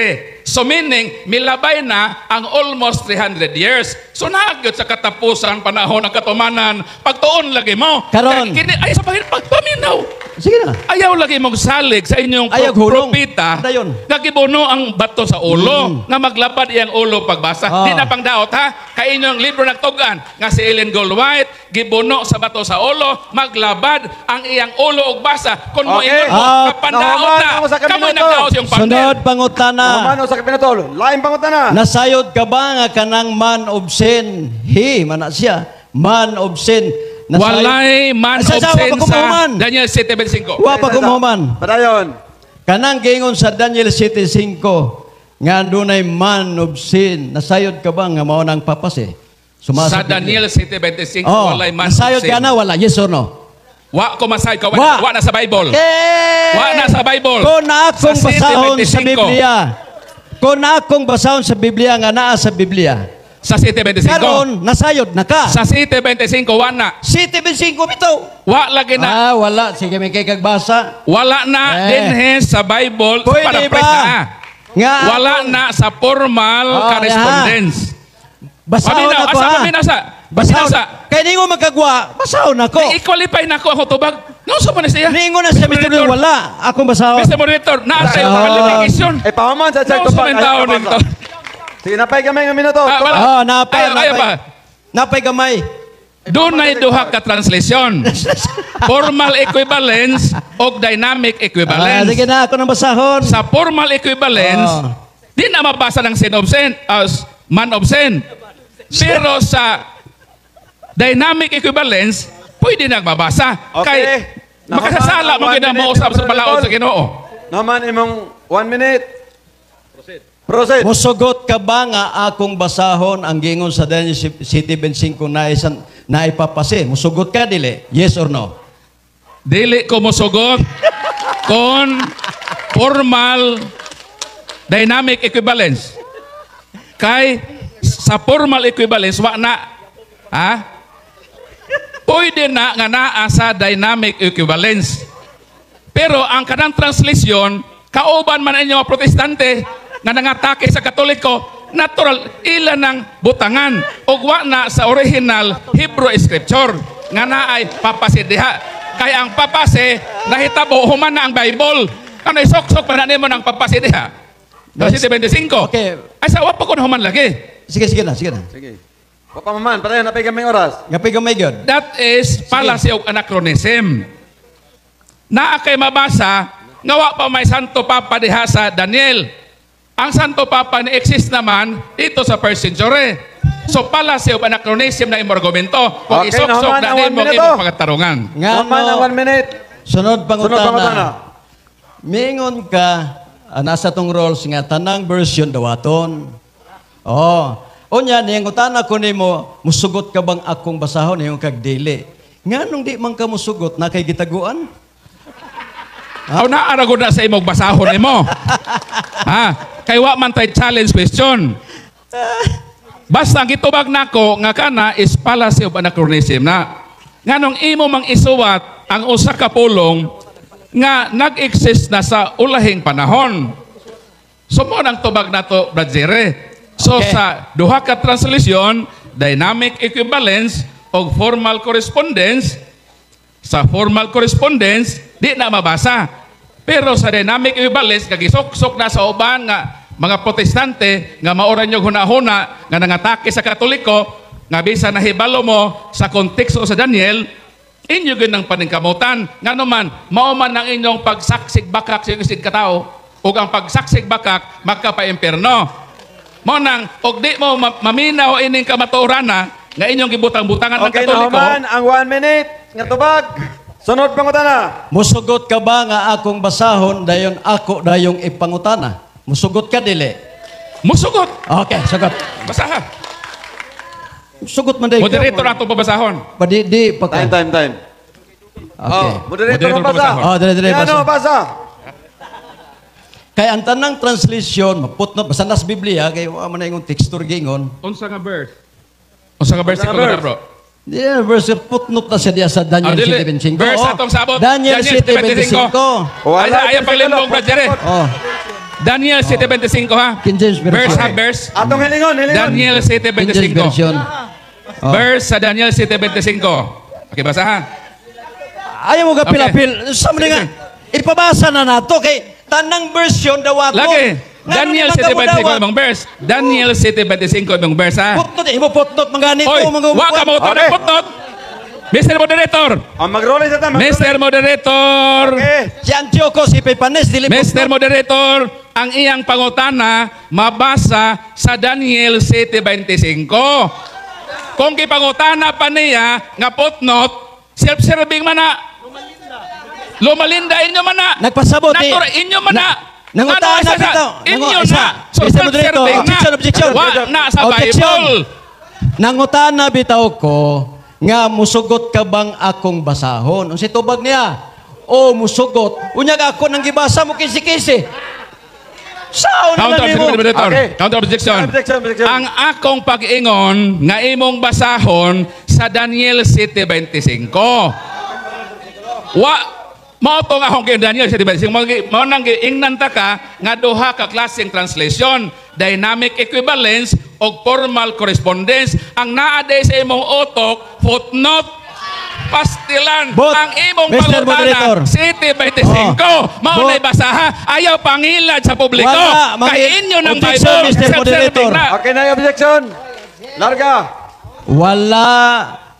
So meaning, milabay na ang almost 300 years. So naagad sa katapusan, panahon ng katumanan, pagtuon lagi mo. Karon. Ay, sa pagpaminaw. Sige na. Ayaw lagi mong salig sa inyong Ayaw hulong. propita. Dayon. Nagibuno ang bato sa ulo. Nga maglapad iyang ulo pagbasa. Ah. Di na pang daot ha. Kay inyong libro nagtugan. Nga si Ellen Goldwhite, gibuno sa bato sa ulo, maglabad ang iyang ulo og basa. Kung mo Okay. ingon mo, Ah. kapandaot Nahuman na. ako sa Kamoy kabineto. nagdaot yung Sunod pandel. pangutana. Mano sa kapinatol. Lain pangutana. Nasayod ka ba nga kanang man of sin? Mana siya. Man of sin. Walay man Asa- of asa- sin wa pa kumuhuman. sa Daniel 7:25. Wa pa kumuhuman. Padayon. Kanang gingon sa Daniel 7:5 nga dunay man of sin. Nasayod ka ba nga mao nang papase? Sa Daniel 7:25, Oh, walay man of nasayod sin. ka na wala? Yes or no? Wa ko masay ka. Wa. Wa na sa Bible. Eh! Wa na sa Bible. Kung na akong Sa basahon sa 7:25. Biblia. Kung na akong basahon sa Biblia nga naa sa Biblia. Sa 7:25. Karon nasayod na ka. Sa 7:25, wa na. 7:25 bitaw. Wa lagi na. Wala. Sige, may kay kagbasa. Wala na din sa Bible. Pwede Paraphrase ba? na. Nga Wala na sa formal Oh, correspondence. basahon Paminaw, ako asa ha. paminasa? Basahon. Paminasa. Kaya ningo magkagwa. Basahon ako. I-qualify na ako ako tubag. Nauso pa na siya. Ningo na siya Mr. mitulong Monitor. wala. Akong basahon. Mr. Monitor, nasa yung Basahon. qualification. Eh, pahaman sa check to Nauso back. man tao nito. Sige, napay kami ng minuto. Wala. Napay. Ayaw pa. Napay gamay. Doon ay duha ka translation. Formal equivalence o dynamic equivalence. Sige na, ako ng basahon. Sa formal equivalence, di na mabasa ng sin of sin, man of sin. Pero sa dynamic equivalence, pwede nang mabasa. Okay. Kay makasasala mo Naman, gina mo 1 usap sa minute, balaod sa Brother Ginoo. Naman imong 1 minute. Proceed. Musugot ka ba nga akong basahon ang gingon sa Daniel 7:25 na ipapase? Musugot ka, dili? Yes or no? Dili ko mosugot kon formal dynamic equivalence. Kay sa formal equivalence wa na pwede na nga naa sa dynamic equivalence. Pero ang kanang translation kauban man inyo mga protestante nga nangatake sa Katoliko, natural ila ng butangan ug wa na sa original Hebrew scripture nga naay papase diha. Kaya ang papase nahitabo human na ang Bible. Ano isok-sok pa na nimo ng papase diha. Kasi 25. Okay. Ay sa wa pa ko human lagi. Sige na. Sige. Papamaman, padayon, napay kami oras. Ngapay gamay gyud. That is fallacy of anachronism. Naa kay mabasa nga wa pa may Santo Papa diha sa Daniel. Ang Santo Papa ni exist naman dito sa first century. So fallacy of anachronism na imong argumento. Kung Okay, isok-sok naman na ang 1 nimo minute, imong oh. pagtarungan. Naman ang 1 minute. Sunod Sunod pangutana. pangutana. Mingon ka, nasa tong rules nga, tanang version dawaton. Unya, niyang utana ko nimo, musugot ka bang akong basahon yung kagdili? Nga nung di man ka musugot, na kay gitaguan? Aw naaragod na sa imong basahon nimo. Kay wa man tay challenge question. Basta ang gitubag nako nga kana is fallacy of anachronism na nganong imo mang isuwat ang usa ka pulong nga nag-exist na sa ulahing panahon. So mo nang tubag nato Bradzere. So Okay. sa duha ka translation, dynamic equivalence o formal correspondence, sa formal correspondence di na mabasa. Pero sa dynamic equivalence kagisok-sok na sa uban nga mga protestante nga maoran nyo hunahuna nga nangatake sa Katoliko nga bisa nahibalo mo sa konteksto sa Daniel inyo ginang paningkamutan nga naman mao man ang inyong pagsaksig bakak sa isig katao ug ang pagsaksig bakak magkapa-imperno mo nang og di mo maminaw ining kamaturana nga inyong gibutang-butangan ng Okay, Katoliko. naman ang 1 minute. Nga tubag. Sunod pangutana. Musugot ka ba nga akong basahon, dayon ako dayong ipangutana? Musugot ka, dili? Musugot. Okay, sagot. Basaha. Sugot man dayon. Moderator ato babasahon. Di, pagka. Time. Okay. Moderator Moderator mabasa. mabasa. Dire, Yan, basa. basa. Kaya ang tanang translation, maputnot, basta nas Biblia, kaya man na yung texture gingon. Unsa nga verse? Unsa nga versikulo verse? na bro? Yeah, verse footnote na siya diya sa Daniel dili. 7:25. Verse atong sabot. Daniel 7:25. Wala, Ayaw pang limbong versikulo. Bradzere. Oh. Daniel 7:25 ha. King James Verse ha, version. verse. Atong hilingon. Daniel King James 7:25. version. Verse sa Daniel 7:25. Okay, basahan. Ayaw mo ka pilapil. Sa mga nga, ipabasa na nato kay tanang version dawaton. Lagi. Daniel 7:25 ibang verse. Daniel 7:25 ibang verse ha. Putnot, ipuputnot mga ganito. Oy, wa ka mo Okay. putnot. Mr. Moderator. Mag-roll sa tama. Mr. Moderator. Okay. Si Antiochus Epiphanes, dili Mr. putnot. Moderator, ang iyang pangutana mabasa sa Daniel 7:25. Kung kipangutana pa niya nga putnot, self-serving man na. Lumalinda inyo man na. Nagpasabot eh. Natura inyo man na. Nangutana Ano, isa bitaw. Inyo Isa. na. So Mr. Moderator, self-serving objection, objection. Wa na sa Objection. Bible. Nangutana bitaw ko nga musugot ka bang akong basahon? Unsa tubag niya? O musugot. Unyag ako nang gibasa mo kisi-kisi. Sao na Counter lang objection, mo? Moderator. Okay. Counter objection. Objection. Ang akong pag-ingon nga imong basahon sa Daniel 7:25. Mao to nga akong kay Daniel 7:25. Mao nang giingnan ta ka nga duha ka klaseng translation, dynamic equivalence o formal correspondence. Ang naa day sa imong utok, footnote, pastilan. But, ang imong Mr. Moderator. pangutana 7:25. Mao But, na basaha. Ayaw pangilad sa publiko. Wala, Kay inyo ng objection, Bible. Mr. self-serving Moderator. na. Okay na yung objection. Larga. Wala.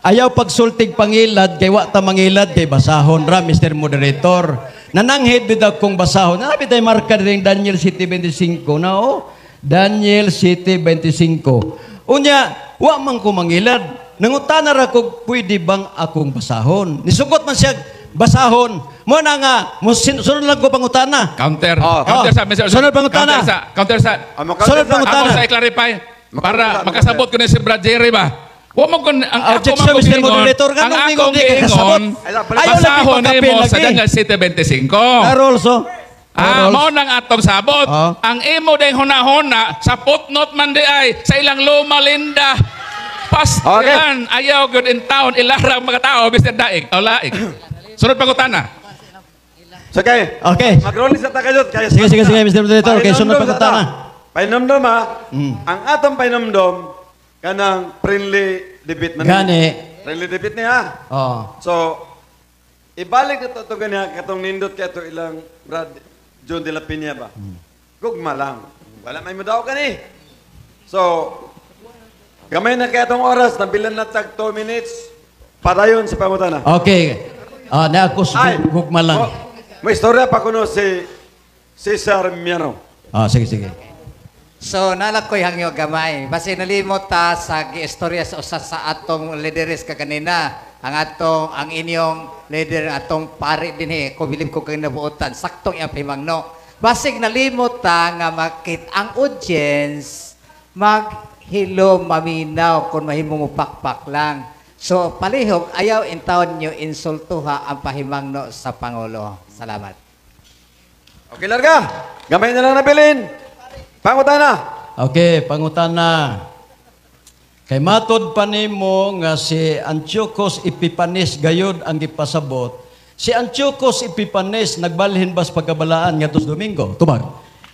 Ayaw pagsultig pangilad kay wa ta mangilad kay basahon ra, Mr. Moderator. Nananghid bitaw kong basahon. Nabi tayo marka rin Daniel 7:25 na Daniel 7:25. Unya, wa man ko mangilad. Nangutana ra ko pwede bang akong basahon? Nisugot man siya basahon. Mo na nga, sunod lang ko pangutana. Counter. Oh. Counter sa Mr. Sunod pangutana. Counter sa. Sunod pangutana. Ako sa i-clarify. Para makasabot ko na si Brad Jerry ba? Wa mo kun ang Objection, ako Mr. mag-ingon, Moderator. ang Ganun, akong di ka kasabot. giingon, Ayaw basahon lagi nimo pagkapil sa lagi. Daniel 7:25. Rolso. Mao nang atong sabot. Oh. Ang imo ding hunahuna sa footnote man di ay sa ilang luma linda. Pastilan, ayaw good in town, ilarang mga tao, Mr. Daig. O laig. Sunod pangutana. Okay. Okay. Mag-roll sa takayot. Sige, Mr. Moderator. Okay, sunod pangutana. Painomdom ha. Ang atong painomdom, kanang friendly debate man. Gani. Friendly debate niya. Oh. So, ibalik na ito ganyan, katong nindot ka ito ilang Brad John de la Peña ba? Gugma lang. Wala may mo daw ka ni. So, gamay na kaya itong oras, nabilan na tag 2 minutes, padayon sa pangutana. Okay. Na ako gugma lang. May istorya pa kuno si Cesar Miano. Sige. So nalakoy hangyo gamay. Basi nalimot ta sa giistorya sa usa sa atong leaderes ka kanina. Ang inyong leader atong pare dinhi ko bilib ko kay nabuotan saktong iyang pahimangno. Basig nalimot ta nga makit ang audience maghilom maminaw kung mahimong mupakpak lang. So palihog ayaw intawon nyo insultuha ang pahimangno sa Pangulo. Salamat. Okay, larga. Gamay na lang nabilin. Pangutana. Okay, pangutana. Kay matod pa nimo nga si Antiochus Epiphanes gayud ang gipasabot. Si Antiochus Epiphanes nagbalhin bas pagkabalaan ngadto Domingo. Tubag.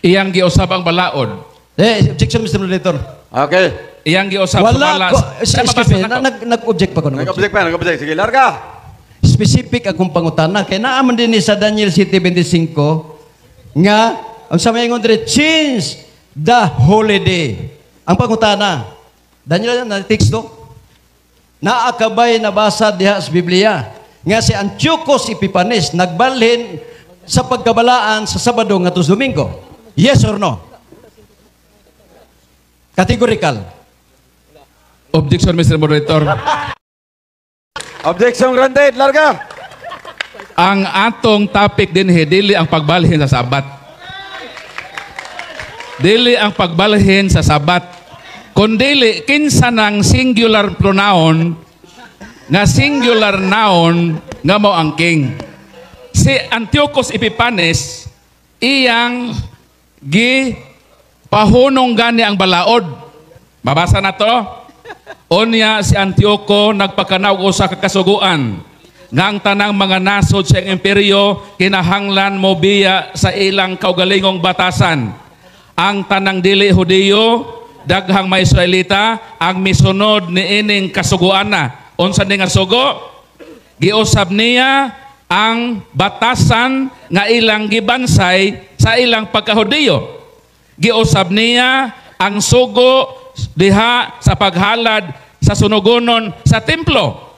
Iyang giusab ang balaod. Objection, Mr. Moderator. Okay. Iyang giusab sa Wala balas. ko. Excuse me, nag-object pa ko. Nag-object pa, nag-object. Sige, larga. Specific akong pangutana. Kaya naaman din ni sa Daniel 7:25 nga, ang sa mga dire, change the holiday. Ang pangutana. Daniel, na teksto. Naakabay nabasa diha sa Biblia. Nga si Antiochus Epiphanes nagbalhin sa pagkabalaan sa Sabado nga tus Domingo. Yes or no? Categorical. Objection, Mr. Moderator. Objection granted, larga. Ang atong topic din dili ang pagbalhin sa Sabat. Dili ang pagbalhin sa Sabat. Kundili kinsa ng singular pronoun nga singular noun nga mao ang king. Si Antiochus Epiphanes iyang pahunong gani ang balaod. Mabasa na to. Onya si Antioco nagpakanaw usa ka kasuguan. nga ang tanang mga nasod sa imperyo kinahanglan mo biya sa ilang kaugalingong batasan. Ang tanang dili Hudiyo, daghang mga Israelita ang misunod ni ining kasuguan na. Unsa ni nga sugo? Giusab niya ang batasan nga ilang gibansay sa ilang pagkahudiyo. Giusab niya ang sugo diha sa paghalad sa sunugonon sa templo.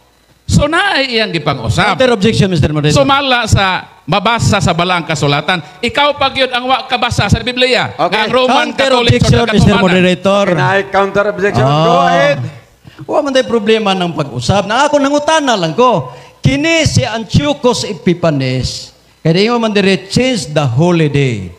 So na ay iyang gipang-usap. Counter objection, Mr. Moderator. Sumala sa mabasa sa balang kasulatan. Ikaw pag yun ang wa kabasa sa Biblia. Okay. Nga ang Roman Counter Catholic Church objection, na Mr. katumanan. Moderator. Can I counter objection? Go ahead. Wa man day problema ng pag-usap. Na ako nangutana lang ko. Kini si Antiochus Epiphanes, kaya ingon man dire change the holy day.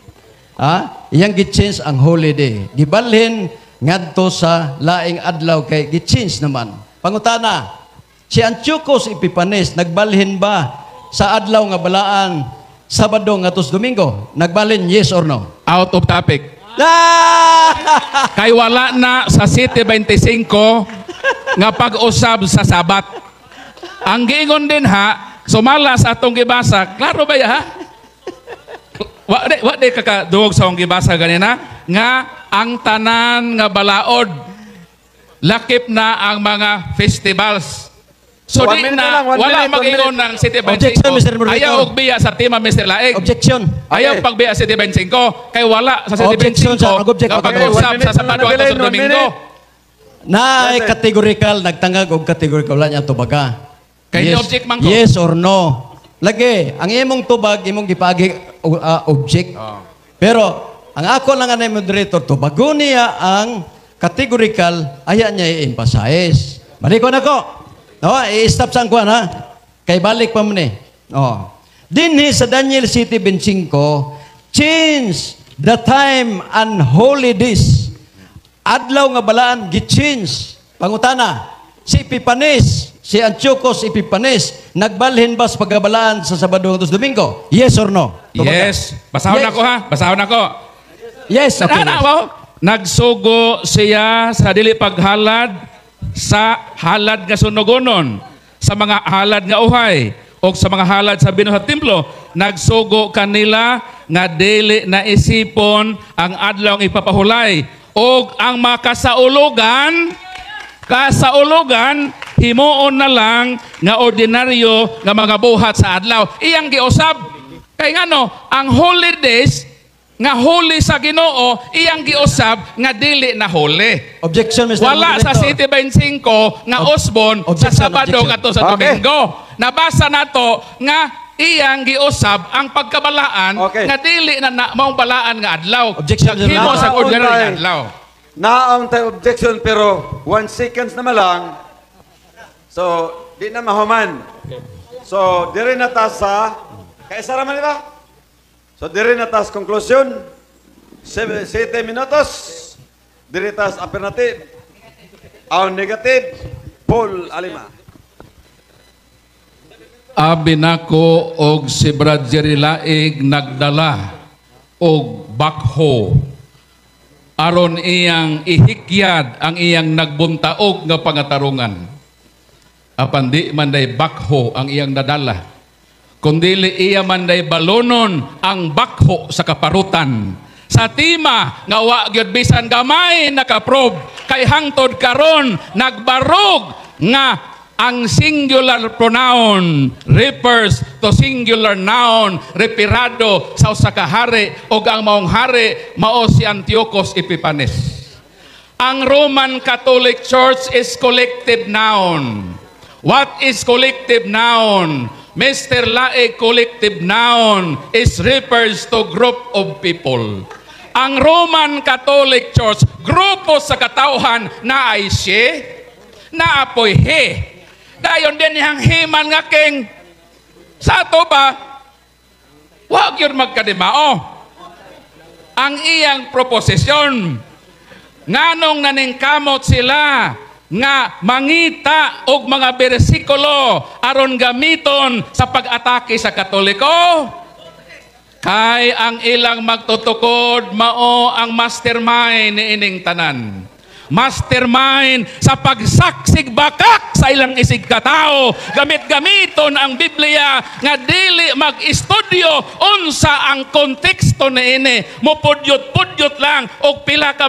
Iyang gi-change ang holy day. Gibalhin ngadto sa laing adlaw kay gi-change naman. Pangutana, si Antiochus Epiphanes nagbalhin ba sa adlaw nga balaan Sabado ngadto sa Domingo? Nagbalhin, yes or no? Out of topic. Ah! Kay wala na sa City 25 nga pag-usab sa Sabat. Ang giingon din ha, sumala sa atong gibasa, klaro ba ya ha? Wa di kakaduog sa akong gibasa ganina nga ang tanan nga balaod lakip na ang mga festivals. So One di minute na, lang, one wala minute, mag-ingon ng City 25. Objection, Mr. Moderator. Ayaw og biya sa tema Mr. Laig. Objection. Ayaw Okay. pagbiya sa City 25 kay wala sa City Objection, 25 sir. Mag-object. nga Okay, pag-usap 1 minute sa Sabado lang at sa nabilin, 1 Domingo. minute. Na ay Yes, sir. categorical, nagtangag og categorical wala niya tubaga. Kay ni-object man ko. Yes or no. Lagi, ang imong tubag, imong gipagi object. Pero, ang ako lang ang moderator, tubago niya ang categorical, aya niya i-emphasize. Malikon ako. No, i-stop sa kuan ha. Kay balik pa mo ni. Oh. Dinhi sa Daniel City 25, change the time and holidays. Adlaw nga balaan gi-change. Pangutana, si Epiphanes, si Antiochus Epiphanes, nagbalhin ba sa pagkabalaan sa Sabado at Domingo? Yes or no? Tumaga. Yes. Basahon Yes. ako ha. Basahon ako. Yes, okay. Nagsugo siya sa dili paghalad sa halad nga sunugonon, sa mga halad nga uhay, o sa mga halad sa binuhat templo. Nagsugo kanila nga dili na isipon ang adlaw nga ipapahulay. O ang makasaulugan, himuon na lang nga ordinaryo nga mga buhat sa adlaw. Iyang giusab. Kay ngano, ang holidays nga holy sa Ginoo, iyang giusab nga dili na holy. Objection, Mr. Wala sa Moderator. City 25 nga usbon sa Objection, Sabado objection. kato sa Okay. Domingo. Nabasa nato nga iyang giusab ang pagkabalaan Okay. nga dili na maong balaan nga adlaw. Objection, Mr. Himo sa Moderator. ordinary nga Naon adlaw. Naong tayo objection pero 1 seconds na lang. So, di na mahuman. So, diri na ta sa kaisa ra man ba? So, diri na ta sa conclusion. 7 minutos. Diri ta sa affirmative. Ang negative. Paul Alima. Abi nako og si Brad Jerry Laig nagdala og bakho aron iyang ihikyad ang iyang nagbuntaog nga pangatarungan. Apan di man day bakho ang iyang nadala. Kundili iya man day balonon ang bakho sa kaparutan. Sa tima nga wa gyud bisan gamay nakaprobe kay hangtod karon nagbarog nga ang singular pronoun refers to singular noun referado sa usa ka hari ug ang maong hari mao si Antiochus Epiphanes. Ang Roman Catholic Church is collective noun. What is collective noun? Mr. Laig, collective noun is refers to group of people. Ang Roman Catholic Church, grupo sa katauhan na ay siya, na apoy he. Dayon din niyang himan nga king, sa ato ba, wag yun magkadimao. Ang iyang proposisyon, nganong naningkamot sila, nga mangita og mga bersikulo aron gamiton sa pag-atake sa Katoliko. Kay ang ilang magtutukod mao ang mastermind ni ining tanan. mastermind sa pagsaksig bakak sa ilang isig katao. Gamit-gamiton ang Biblia nga dili mag-estudyo unsa ang konteksto na ini. Mupudyot-pudyot lang og pila ka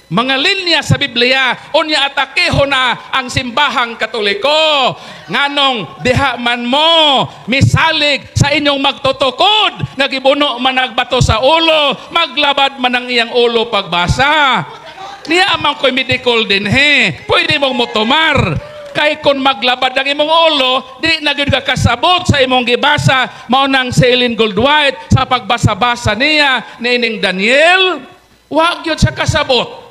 mga linya sa Biblia, unya atakeho na ang simbahang Katoliko. Nganong diha man mo misalig sa inyong magtutukod, nagibuno man nagbato sa ulo, maglabad man ang iyang ulo pagbasa. Niya amang ko'y medical din pwede mong mutumar. Kay kung maglabad ang imong ulo, di na gyud ka kasabot sa imong gibasa. Mao nang si Ellen Goldwhite sa pagbasa-basa niya ni ining Daniel, wa gyud sa kasabot.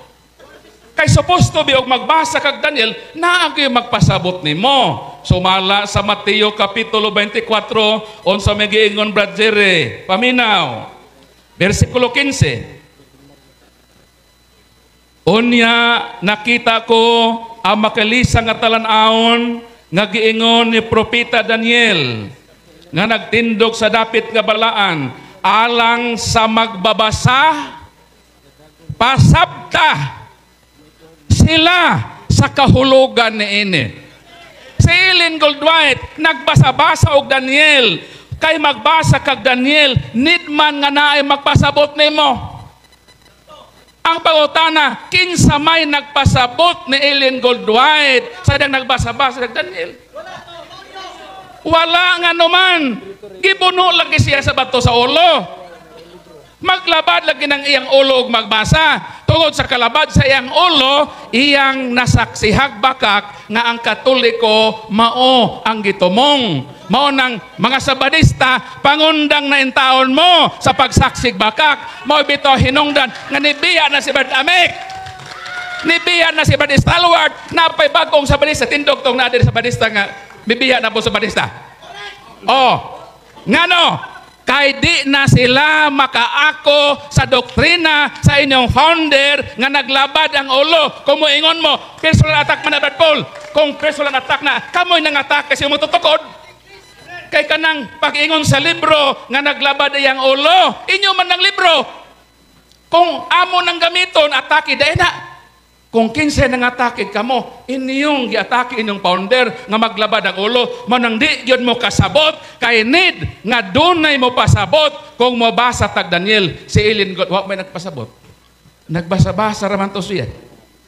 Kay supposed to be og magbasa kag Daniel, naa gyud magpasabot nimo. Sumala sa Mateo kapitulo 24, unsa may giingon Brad Jerry, paminaw. Versikulo 15. Unya nakita ko ang makalisa nga talan-aon nga giingon ni propeta Daniel nga nagtindog sa dapit nga balaan alang sa magbabasa pasabta sila sa kahulugan ni ini. Si Ellen Goldwhite nagbasa-basa og Daniel, kay magbasa kag Daniel need man nga naay magpasabot nimo. Ang pangutana, kinsa may nagpasabot ni Ellen Goldwhite sa dang nagbasa-basa kag Daniel? Wala nga naman. Gibuno lagi siya sa bato sa ulo. Maglabad lagi ng iyang ulo ug magbasa. Tungod sa kalabad sa iyang ulo, iyang nasaksihag bakak nga ang Katoliko mao ang gitumong. Mao nang mga Sabadista pangundang na intaon mo sa pagsaksig bakak. Mao bito hinungdan nga nibiya na si Brad Amek. Nibiya na si Brad Stalwart. Napay bagong Sabadista tindog tong nadir Sabadista nga bibiya na po Sabadista. Oh, ngano? Kay di na sila makaako sa doktrina sa inyong founder nga naglabad ang ulo. Kung moingon mo, personal attack man na Brad Paul. Kung personal attack na, kamoy nang attack kasi mo tutukod. Kay kanang pag-ingon sa libro nga naglabad iyang ulo, inyo man ng libro. Kung amo nang gamiton, atake dahil na. Kung kinsa nang atake kamo, inyong giatake inyong founder nga maglabad ang ulo, manang di gyud mo kasabot, kay need nga dunay mo pasabot kung mabasa tag Daniel. Si Ellen Goldwhite, wa may nagpasabot. Nagbasa-basa raman to siya.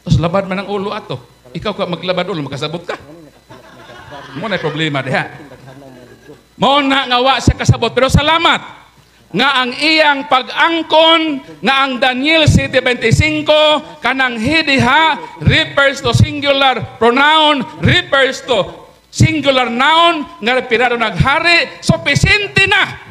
Tapos labad man ang ulo ato. Ikaw ka maglabad ulo, makasabot ka. Mo na problema diha. Mo na nga wa siya kasabot, pero salamat nga ang iyang pag-angkon nga ang Daniel 7:25 kanang hidiha refers to singular pronoun, refers to singular noun nga pirado naghari, sufficiente na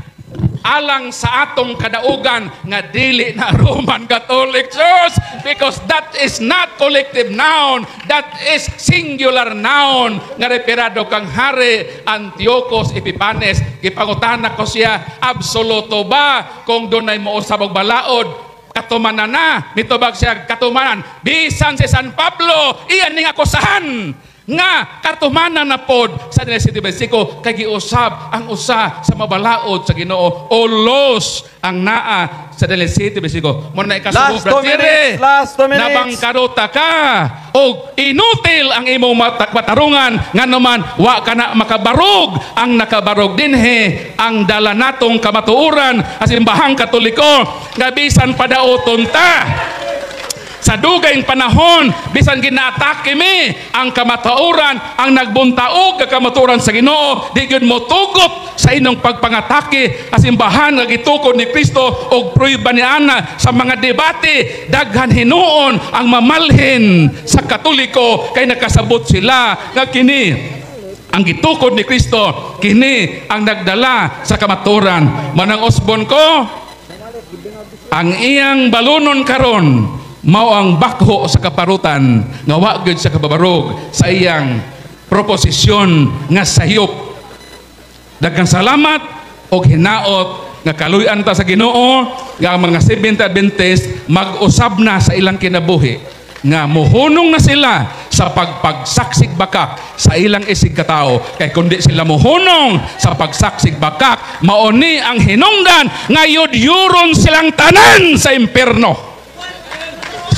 alang sa atong kadaugan nga dili na Roman Catholic Church, because that is not collective noun, that is singular noun nga referado kang hari Antiochus Epiphanes. Gipangutana ko siya, absoluto ba kung dunay mousab og balaod? Katumanan na, nitubag siya katumanan. Bisan si San Pablo, iyan ning akusahan nga katumanan na pod sa Daniel 7:25 kay giusab ang usa sa mabalaod sa Ginoo, ulos ang naa sa Daniel 7:25. Mo na ikasubo brother, last 2 minutes. nabangkaruta ka og inutil ang imong matarungan nga naman wa ka na makabarog. Ang nakabarog dinhi ang dala natong kamatuoran sa simbahang Katoliko nga bisan padaoton ta sa dugayng panahon, bisan ginaatake mi ang kamatuoran, ang nagbuntaog ka kamatuoran sa Ginoo, di gyud mo tugot sa inyong pagpangatake sa simbahan nga gitukod ni Kristo og pruiba ni ana sa mga debate. Daghan hinuon ang mamalhin sa Katoliko kay nakasabot sila nga kini ang gitukod ni Kristo, kini ang nagdala sa kamatuoran. Manang Osbon ko, ang iyang balunon karon mao ang bakho sa kaparutan nga wa gyud sa kababarog sa iyang proposisyon nga sayop. Daghang salamat og hinaot nga kaluy-an ta sa Ginoo nga ang mga Seventh Adventist mag-usab na sa ilang kinabuhi nga muhunong na sila sa pagpagsaksig bakak sa ilang isig katao. Kay kundi sila muhunong sa pagsaksig bakak, mauni ang hinungdan nga yudyuron silang tanan sa impierno.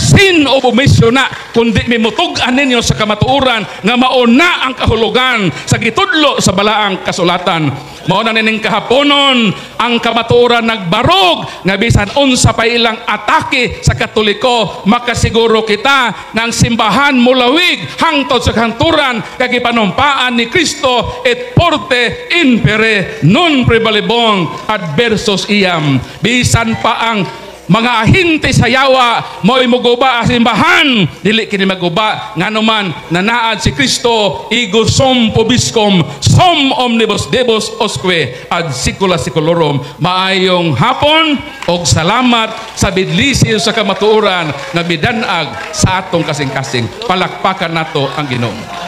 sin o bumisyo na, kundi mimutug-an ninyo sa kamatuoran nga mauna ang kahulugan sa gitudlo sa balaang kasulatan. Mauna nining kahaponon ang kamatuoran nagbarog nga bisan unsa pa ilang atake sa Katoliko, makasiguro kita ng simbahan mulawig hangtod sa kanturan kag ipanumpaan ni Kristo et porte impere non prevalebong adversus iam. Bisan pa ang mga ahinte sa yawa mo'y muguba ang simbahan, dili kini maguba nganuman nanaad si Kristo, ego sum pobiscum sum omnibus debus osque ad secula seculorum. Maayong hapon og salamat sa bidlisyo sa kamatuoran nga bidanag sa atong kasing-kasing. Palakpakan nato ang Ginoo.